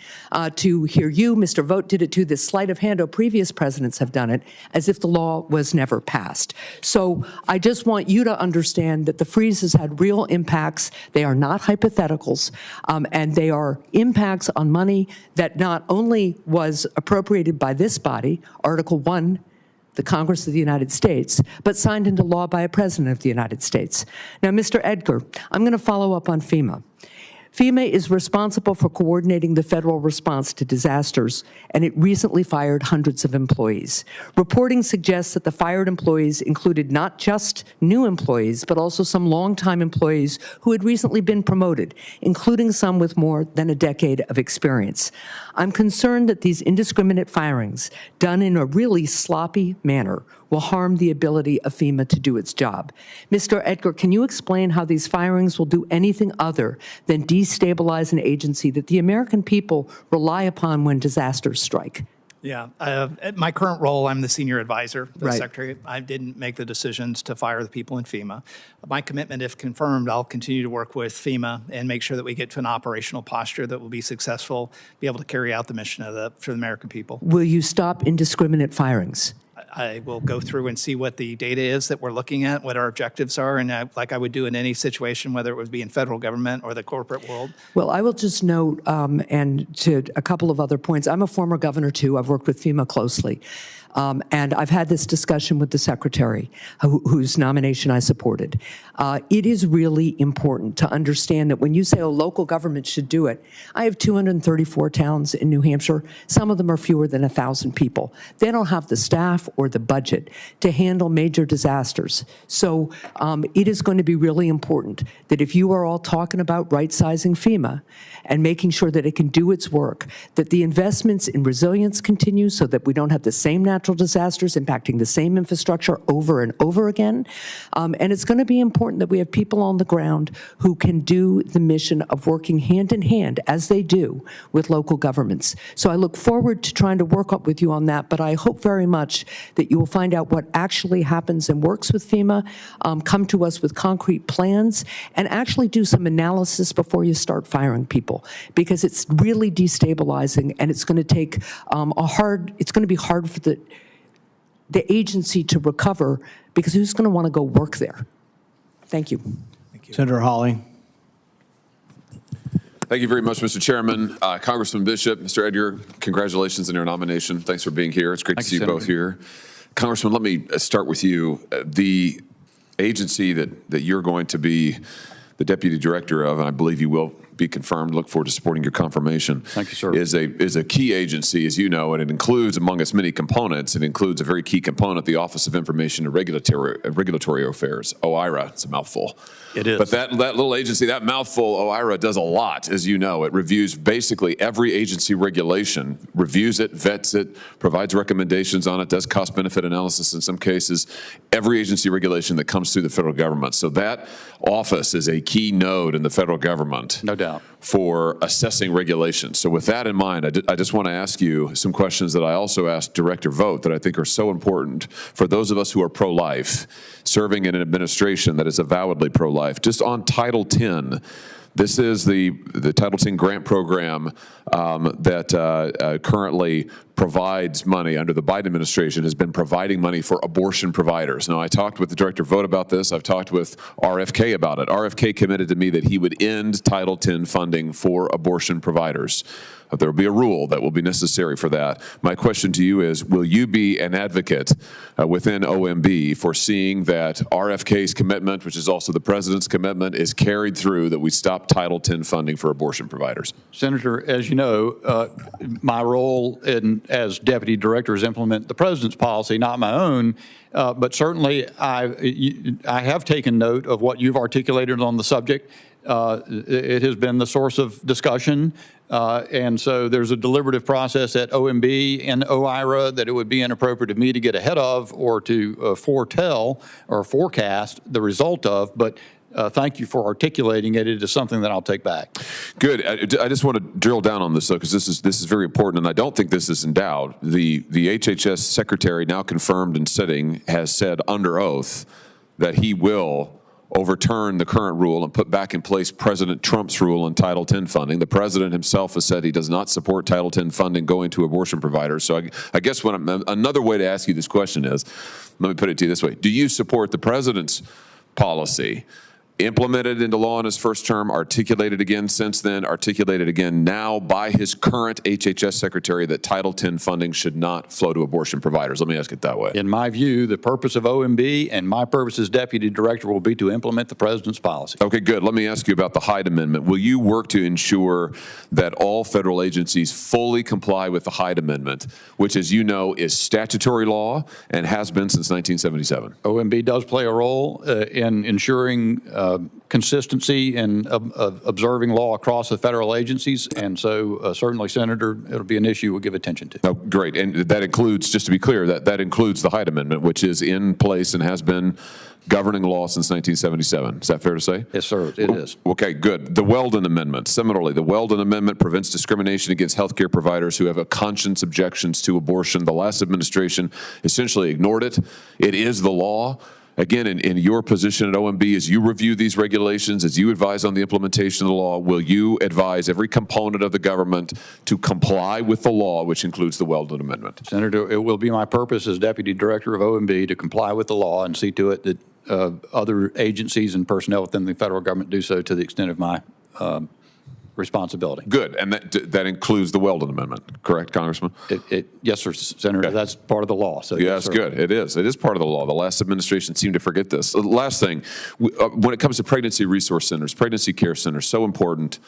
Speaker 13: to hear you, Mr. Vogt did it too, this sleight of hand, previous presidents have done it, as if the law was never passed. So I just want you to understand that the freeze has had real impacts. They are not hypotheticals, and they are impacts on money that not only was appropriated by this body, Article 1, the Congress of the United States, but signed into law by a president of the United States. Now, Mr. Edgar, I'm going to follow up on FEMA. FEMA is responsible for coordinating the federal response to disasters, and it recently fired hundreds of employees. Reporting suggests that the fired employees included not just new employees, but also some longtime employees who had recently been promoted, including some with more than a decade of experience. I'm concerned that these indiscriminate firings, done in a really sloppy manner, will harm the ability of FEMA to do its job. Mr. Edgar, can you explain how these firings will do anything other than destabilize an agency that the American people rely upon when disasters strike?
Speaker 6: Yeah, at my current role, I'm the senior advisor to the
Speaker 13: Right.
Speaker 6: Secretary. I didn't make the decisions to fire the people in FEMA. My commitment, if confirmed, I'll continue to work with FEMA and make sure that we get to an operational posture that will be successful, be able to carry out the mission for the American people.
Speaker 13: Will you stop indiscriminate firings?
Speaker 6: I will go through and see what the data is that we're looking at, what our objectives are, and like I would do in any situation, whether it would be in federal government or the corporate world.
Speaker 13: Well, I will just note, and to a couple of other points, I'm a former governor too. I've worked with FEMA closely. And I've had this discussion with the secretary, whose nomination I supported. It is really important to understand that when you say, oh, local government should do it, I have 234 towns in New Hampshire. Some of them are fewer than 1,000 people. They don't have the staff or the budget to handle major disasters. So it is going to be really important that if you are all talking about right-sizing FEMA and making sure that it can do its work, that the investments in resilience continue so that we don't have the same natural disasters impacting the same infrastructure over and over again. And it's going to be important that we have people on the ground who can do the mission of working hand in hand, as they do, with local governments. So I look forward to trying to work up with you on that, but I hope very much that you will find out what actually happens and works with FEMA, come to us with concrete plans, and actually do some analysis before you start firing people, because it's really destabilizing, and it's going to take it's going to be hard for the agency to recover, because who's going to want to go work there? Thank you.
Speaker 1: Senator Hawley.
Speaker 14: Thank you very much, Mr. Chairman. Congressman Bishop, Mr. Edgar, congratulations on your nomination. Thanks for being here. It's great to see you both here. Congressman, let me start with you. The agency that you're going to be the deputy director of, and I believe you will be confirmed, look forward to supporting your confirmation.
Speaker 3: Thank you, sir.
Speaker 14: Is a key agency, as you know, and it includes, among its many components, it includes a very key component, the Office of Information and Regulatory Affairs, OIRA. It's a mouthful.
Speaker 3: It is.
Speaker 14: But that little agency, that mouthful, OIRA, does a lot, as you know. It reviews basically every agency regulation, reviews it, vets it, provides recommendations on it, does cost-benefit analysis in some cases, every agency regulation that comes through the federal government. So that office is a key node in the federal government.
Speaker 3: No doubt.
Speaker 14: For assessing regulations. So with that in mind, I just want to ask you some questions that I also asked Director Vogt that I think are so important for those of us who are pro-life, serving in an administration that is avowedly pro-life. Just on Title 10, this is the Title 10 grant program that currently provides money under the Biden administration, has been providing money for abortion providers. Now, I talked with the Director Vogt about this. I've talked with RFK about it. RFK committed to me that he would end Title 10 funding for abortion providers. There will be a rule that will be necessary for that. My question to you is, will you be an advocate within OMB for seeing that RFK's commitment, which is also the president's commitment, is carried through, that we stop Title X funding for abortion providers?
Speaker 3: Senator, as you know, my role as deputy director is implement the president's policy, not my own. But certainly, I have taken note of what you've articulated on the subject. It has been the source of discussion, and so there's a deliberative process at OMB and OIRA that it would be inappropriate of me to get ahead of or to foretell or forecast the result of, but thank you for articulating it. It is something that I'll take back.
Speaker 14: Good. I just want to drill down on this, though, because this is very important, and I don't think this is in doubt. The HHS secretary, now confirmed and sitting, has said under oath that he will overturn the current rule and put back in place President Trump's rule on Title X funding. The president himself has said he does not support Title X funding going to abortion providers. So I guess another way to ask you this question is, let me put it to you this way. Do you support the president's policy, implemented into law in his first term, articulated again since then, articulated again now by his current HHS secretary, that Title X funding should not flow to abortion providers? Let me ask it that way.
Speaker 3: In my view, the purpose of OMB and my purpose as deputy director will be to implement the president's policy.
Speaker 14: Okay, good. Let me ask you about the Hyde Amendment. Will you work to ensure that all federal agencies fully comply with the Hyde Amendment, which, as you know, is statutory law and has been since 1977?
Speaker 3: OMB does play a role in ensuring consistency and observing law across the federal agencies, and so certainly, Senator, it'll be an issue we'll give attention to.
Speaker 14: Oh, great. And that includes, just to be clear, that includes the Hyde Amendment, which is in place and has been governing law since 1977. Is that fair to say?
Speaker 3: Yes, sir, it is.
Speaker 14: Okay, good. The Weldon Amendment. Similarly, the Weldon Amendment prevents discrimination against healthcare providers who have a conscience objections to abortion. The last administration essentially ignored it. It is the law. Again, in your position at OMB, as you review these regulations, as you advise on the implementation of the law, will you advise every component of the government to comply with the law, which includes the Weldon Amendment?
Speaker 3: Senator, it will be my purpose as deputy director of OMB to comply with the law and see to it that other agencies and personnel within the federal government do so to the extent of my responsibility.
Speaker 14: Good, and that includes the Weldon Amendment, correct, Congressman?
Speaker 3: Yes, sir, Senator. Okay. That's part of the law. So
Speaker 14: yeah, that's good. It is. It is part of the law. The last administration seemed to forget this. Last thing, when it comes to pregnancy resource centers, pregnancy care centers, so important,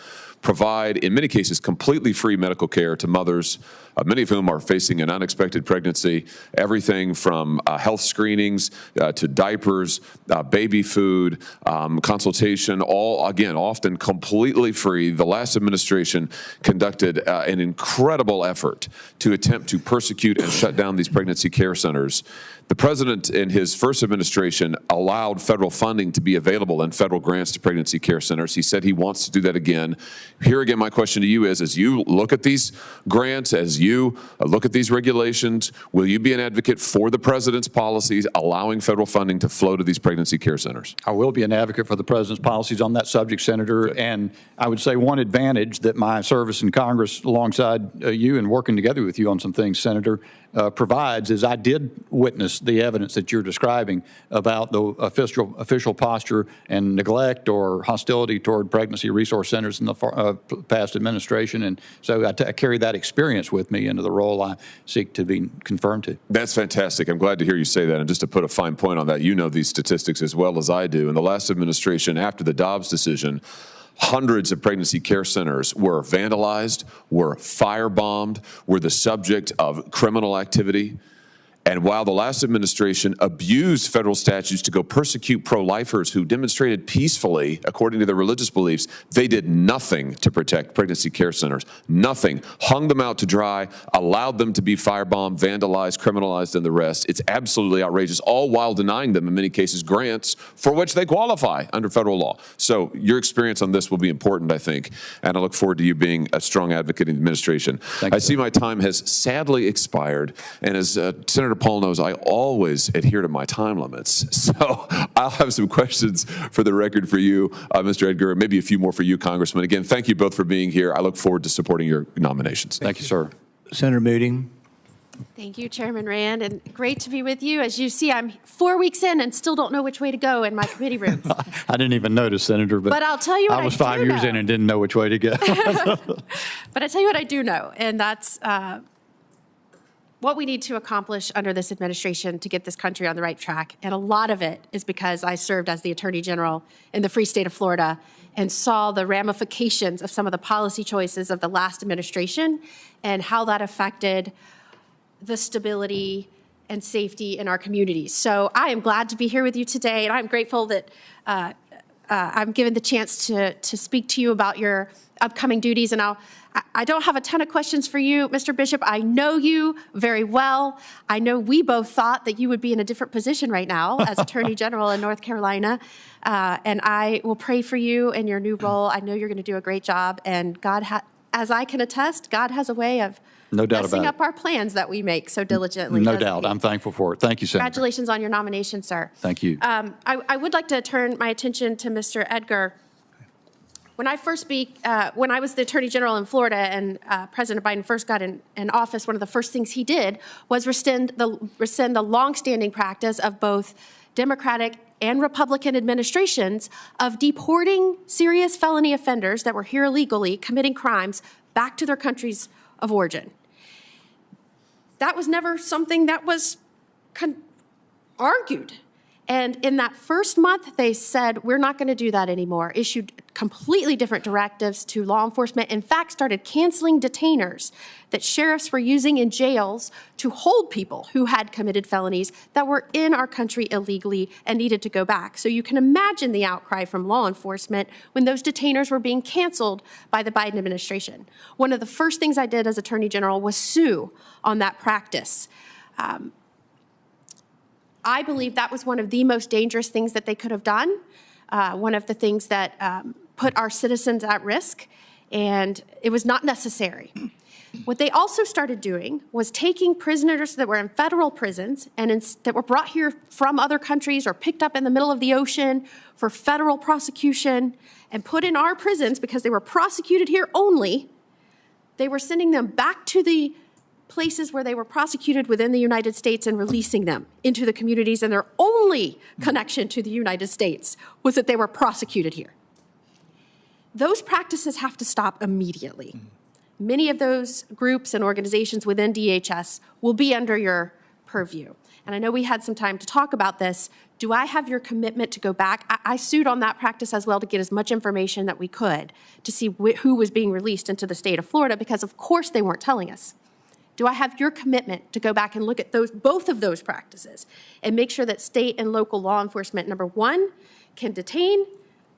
Speaker 14: provide, in many cases, completely free medical care to mothers, many of whom are facing an unexpected pregnancy, everything from health screenings to diapers, baby food, consultation, all, again, often completely free. The last administration conducted an incredible effort to attempt to persecute and shut down these pregnancy care centers. The president, in his first administration, allowed federal funding to be available and federal grants to pregnancy care centers. He said he wants to do that again. Here again, my question to you is, as you look at these grants, as you look at these regulations, will you be an advocate for the president's policies allowing federal funding to flow to these pregnancy care centers?
Speaker 3: I will be an advocate for the president's policies on that subject, Senator. Good. And I would say one advantage that my service in Congress alongside you and working together with you on some things, Senator, provides is I did witness the evidence that you're describing about the official posture and neglect or hostility toward pregnancy resource centers in the past administration. And so I carry that experience with me into the role I seek to be confirmed to.
Speaker 14: That's fantastic. I'm glad to hear you say that. And just to put a fine point on that, you know these statistics as well as I do. In the last administration, after the Dobbs decision, hundreds of pregnancy care centers were vandalized, were firebombed, were the subject of criminal activity. And while the last administration abused federal statutes to go persecute pro-lifers who demonstrated peacefully, according to their religious beliefs, they did nothing to protect pregnancy care centers. Nothing. Hung them out to dry, allowed them to be firebombed, vandalized, criminalized, and the rest. It's absolutely outrageous, all while denying them, in many cases, grants for which they qualify under federal law. So your experience on this will be important, I think, and I look forward to you being a strong advocate in the administration. I see my time has sadly expired, and as Senator Paul knows, I always adhere to my time limits. So I'll have some questions for the record for you, Mr. Edgar, and maybe a few more for you, Congressman. Again, thank you both for being here. I look forward to supporting your nominations.
Speaker 3: Thank you, sir.
Speaker 1: Senator Moody.
Speaker 15: Thank you, Chairman Rand, and great to be with you. As you see, I'm 4 weeks in and still don't know which way to go in my committee rooms.
Speaker 3: I didn't even notice, Senator,
Speaker 15: But I'll tell you what
Speaker 3: I was 5 years in and didn't know which way to go.
Speaker 15: But I tell you what I do know, and that's what we need to accomplish under this administration to get this country on the right track. And a lot of it is because I served as the Attorney General in the free state of Florida and saw the ramifications of some of the policy choices of the last administration and how that affected the stability and safety in our communities. So I am glad to be here with you today, and I'm grateful that I'm given the chance to speak to you about your upcoming duties. And I don't have a ton of questions for you, Mr. Bishop. I know you very well. I know we both thought that you would be in a different position right now as Attorney General in North Carolina. And I will pray for you in your new role. I know you're going to do a great job. And God, as I can attest, God has a way of
Speaker 3: No doubt
Speaker 15: messing
Speaker 3: about
Speaker 15: up our plans that we make so diligently.
Speaker 3: No
Speaker 15: doesn't
Speaker 3: doubt.
Speaker 15: he?
Speaker 3: I'm thankful for it. Thank you, Senator.
Speaker 15: Congratulations on your nomination, sir.
Speaker 3: Thank you.
Speaker 15: I would like to turn my attention to Mr. Edgar. When I was the Attorney General in Florida and President Biden first got in office, one of the first things he did was rescind the longstanding practice of both Democratic and Republican administrations of deporting serious felony offenders that were here illegally committing crimes back to their countries of origin. That was never something that was argued. And in that first month, they said, we're not going to do that anymore, issued completely different directives to law enforcement, in fact, started canceling detainers that sheriffs were using in jails to hold people who had committed felonies that were in our country illegally and needed to go back. So you can imagine the outcry from law enforcement when those detainers were being canceled by the Biden administration. One of the first things I did as Attorney General was sue on that practice. I believe that was one of the most dangerous things that they could have done, one of the things that put our citizens at risk, and it was not necessary. What they also started doing was taking prisoners that were in federal prisons and that were brought here from other countries or picked up in the middle of the ocean for federal prosecution and put in our prisons because they were prosecuted here only. They were sending them back to the places where they were prosecuted within the United States and releasing them into the communities, and their only connection to the United States was that they were prosecuted here. Those practices have to stop immediately. Many of those groups and organizations within DHS will be under your purview. And I know we had some time to talk about this. Do I have your commitment to go back? I sued on that practice as well to get as much information that we could to see who was being released into the state of Florida, because of course they weren't telling us. Do I have your commitment to go back and look at both of those practices and make sure that state and local law enforcement, number one, can detain,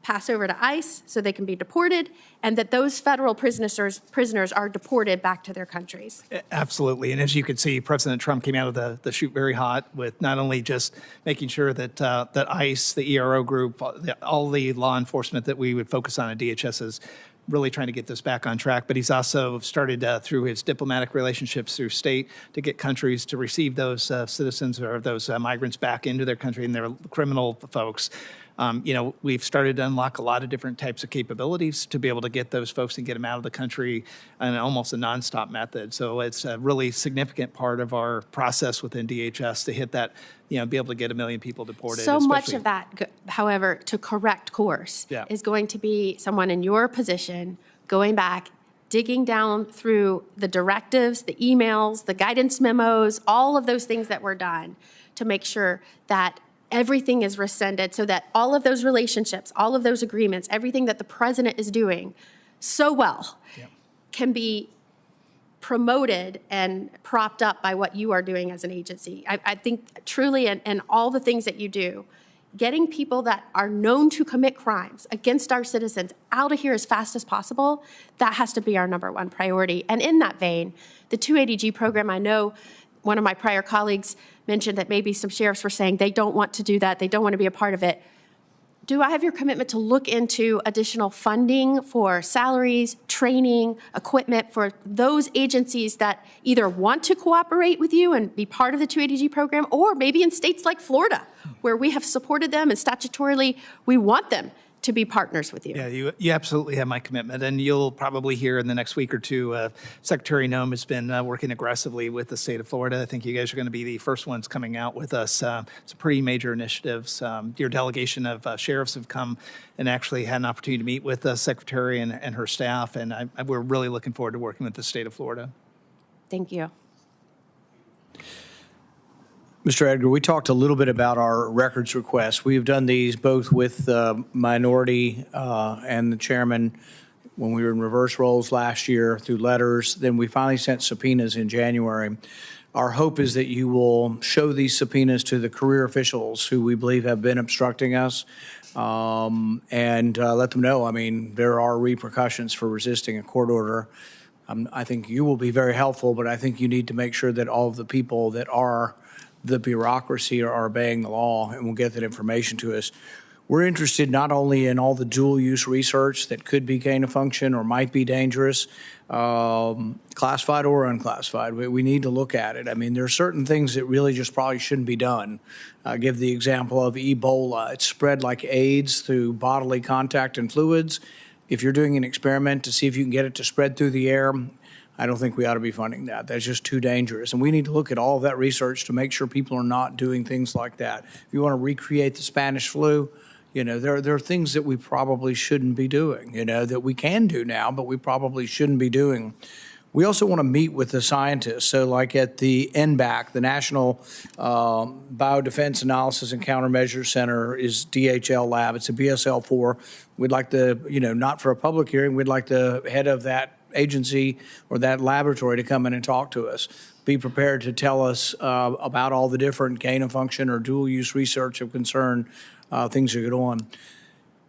Speaker 15: pass over to ICE so they can be deported, and that those federal prisoners are deported back to their countries?
Speaker 6: Absolutely. And as you can see, President Trump came out of the chute very hot with not only just making sure that that ICE, the ERO group, all the law enforcement that we would focus on at DHS is really trying to get this back on track. But he's also started through his diplomatic relationships through state to get countries to receive those citizens or those migrants back into their country and their criminal folks. We've started to unlock a lot of different types of capabilities to be able to get those folks and get them out of the country in almost a nonstop method. So it's a really significant part of our process within DHS to hit that, be able to get 1 million people deported.
Speaker 15: So much of that, however, to correct course, is going to be someone in your position going back, digging down through the directives, the emails, the guidance memos, all of those things that were done to make sure that everything is rescinded so that all of those relationships, all of those agreements, everything that the president is doing so well can be promoted and propped up by what you are doing as an agency. I think truly, and all the things that you do, getting people that are known to commit crimes against our citizens out of here as fast as possible, that has to be our number one priority. And in that vein, the 280G program, I know one of my prior colleagues mentioned that maybe some sheriffs were saying they don't want to do that, they don't want to be a part of it. Do I have your commitment to look into additional funding for salaries, training, equipment for those agencies that either want to cooperate with you and be part of the 280G program, or maybe in states like Florida, where we have supported them and statutorily we want them to be partners with you.
Speaker 6: Yeah, you absolutely have my commitment, and you'll probably hear in the next week or two, Secretary Noem has been working aggressively with the state of Florida. I think you guys are going to be the first ones coming out with us. Some pretty major initiatives. Your delegation of sheriffs have come and actually had an opportunity to meet with the Secretary and her staff, and we're really looking forward to working with the state of Florida.
Speaker 15: Thank you.
Speaker 1: Mr. Edgar, we talked a little bit about our records requests. We have done these both with the minority and the chairman when we were in reverse roles last year through letters. Then we finally sent subpoenas in January. Our hope is that you will show these subpoenas to the career officials who we believe have been obstructing us and let them know, I mean, there are repercussions for resisting a court order. I think you will be very helpful, but I think you need to make sure that all of the people that are the bureaucracy are obeying the law and will get that information to us. We're interested not only in all the dual-use research that could be gain of function or might be dangerous, classified or unclassified. We need to look at it. I mean, there are certain things that really just probably shouldn't be done. I'll give the example of Ebola. It's spread like AIDS through bodily contact and fluids. If you're doing an experiment to see if you can get it to spread through the air, I don't think we ought to be funding that. That's just too dangerous. And we need to look at all of that research to make sure people are not doing things like that. If you want to recreate the Spanish flu, you know, there are things that we probably shouldn't be doing, you know, that we can do now, but we probably shouldn't be doing. We also want to meet with the scientists. So like at the NBAC, the National Biodefense Analysis and Countermeasures Center is DHL lab. It's a BSL-4. We'd like the, you know, not for a public hearing, we'd like the head of that agency or that laboratory to come in and talk to us. Be prepared to tell us about all the different gain of function or dual use research of concern things that go on.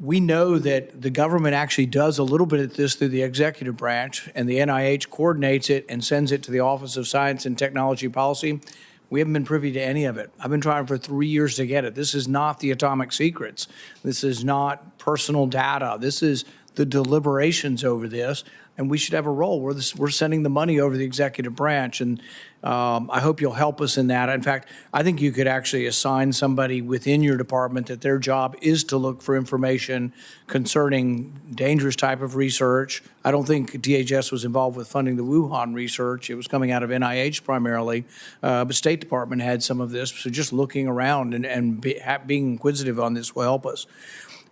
Speaker 1: We know that the government actually does a little bit of this through the executive branch, and the NIH coordinates it and sends it to the Office of Science and Technology Policy. We haven't been privy to any of it. I've been trying for 3 years to get it. This is not the atomic secrets. This is not personal data. This is the deliberations over this, and we should have a role. We're sending the money over the executive branch, and I hope you'll help us in that. In fact, I think you could actually assign somebody within your department that their job is to look for information concerning dangerous type of research. I don't think DHS was involved with funding the Wuhan research. It was coming out of NIH primarily, but State Department had some of this. So just looking around and being inquisitive on this will help us.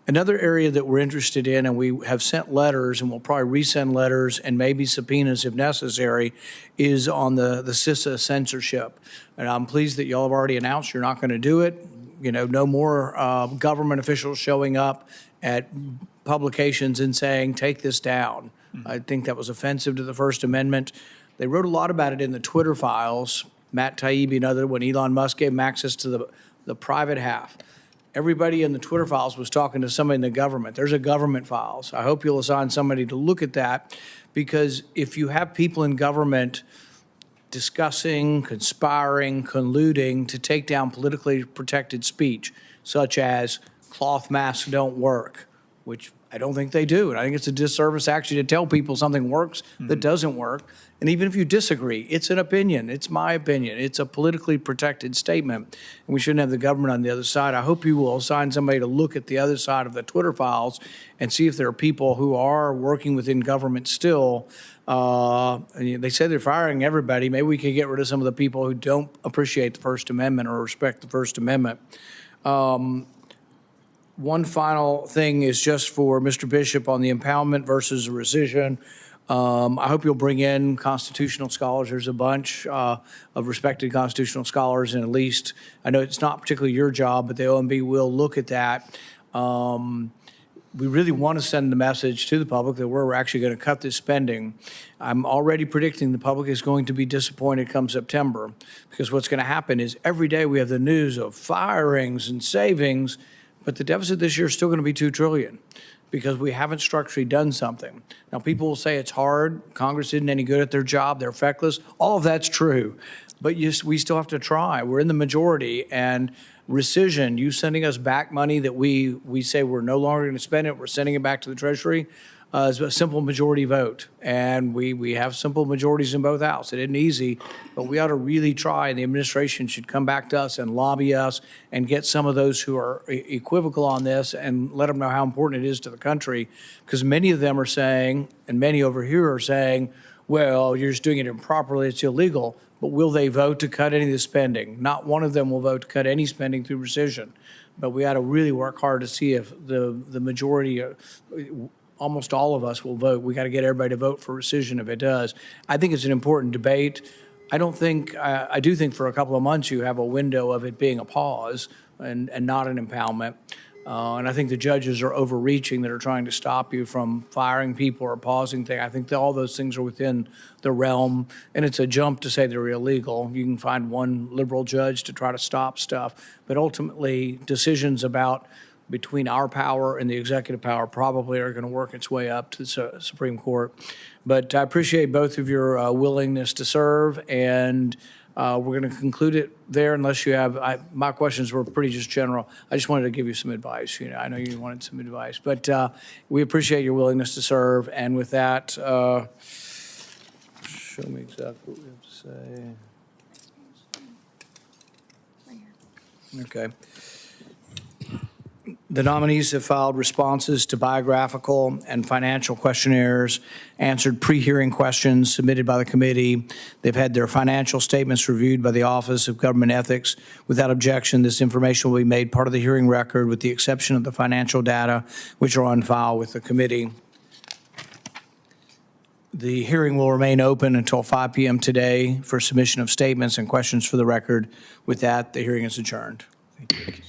Speaker 1: Another area that we're interested in, and we have sent letters, and we'll probably resend letters and maybe subpoenas if necessary, is on the CISA censorship. And I'm pleased that y'all have already announced you're not going to do it. You know, no more government officials showing up at publications and saying, take this down. I think that was offensive to the First Amendment. They wrote a lot about it in the Twitter files. Matt Taibbi and other, when Elon Musk gave him access to the private half. Everybody in the Twitter files was talking to somebody in the government. There's a government files. I hope you'll assign somebody to look at that, because if you have people in government discussing, conspiring, colluding to take down politically protected speech, such as cloth masks don't work, which I don't think they do. And I think it's a disservice actually to tell people something works that doesn't work. And even if you disagree, it's an opinion. It's my opinion. It's a politically protected statement. And we shouldn't have the government on the other side. I hope you will assign somebody to look at the other side of the Twitter files and see if there are people who are working within government still. And they say they're firing everybody. Maybe we could get rid of some of the people who don't appreciate the First Amendment or respect the First Amendment. One final thing is just for Mr. Bishop on the impoundment versus rescission. I hope you'll bring in constitutional scholars. There's a bunch of respected constitutional scholars, and at least, I know it's not particularly your job, but the OMB will look at that. We really want to send the message to the public that we're actually going to cut this spending. I'm already predicting the public is going to be disappointed come September, because what's going to happen is every day we have the news of firings and savings, but the deficit this year is still going to be $2 trillion because we haven't structurally done something. Now, people will say it's hard. Congress isn't any good at their job. They're feckless. All of that's true. But we still have to try. We're in the majority. And rescission, you sending us back money that we say we're no longer going to spend it, we're sending it back to the Treasury, is a simple majority vote. And we have simple majorities in both houses. It isn't easy, but we ought to really try, and the administration should come back to us and lobby us and get some of those who are equivocal on this and let them know how important it is to the country. Because many of them are saying, and many over here are saying, well, you're just doing it improperly, it's illegal. But will they vote to cut any of the spending? Not one of them will vote to cut any spending through rescission. But we ought to really work hard to see if the majority, almost all of us will vote. We got to get everybody to vote for rescission if it does. I think it's an important debate. I do think for a couple of months you have a window of it being a pause and not an impoundment. And I think the judges are overreaching that are trying to stop you from firing people or pausing things. I think that all those things are within the realm, and it's a jump to say they're illegal. You can find one liberal judge to try to stop stuff, but ultimately decisions about between our power and the executive power probably are going to work its way up to the Supreme Court. But I appreciate both of your willingness to serve, and we're going to conclude it there unless you have, my questions were pretty just general. I just wanted to give you some advice. I know you wanted some advice, but we appreciate your willingness to serve. And with that, show me exactly what we have to say. Okay. The nominees have filed responses to biographical and financial questionnaires, answered pre-hearing questions submitted by the committee. They've had their financial statements reviewed by the Office of Government Ethics. Without objection, this information will be made part of the hearing record with the exception of the financial data, which are on file with the committee. The hearing will remain open until 5 p.m. today for submission of statements and questions for the record. With that, the hearing is adjourned. Thank you.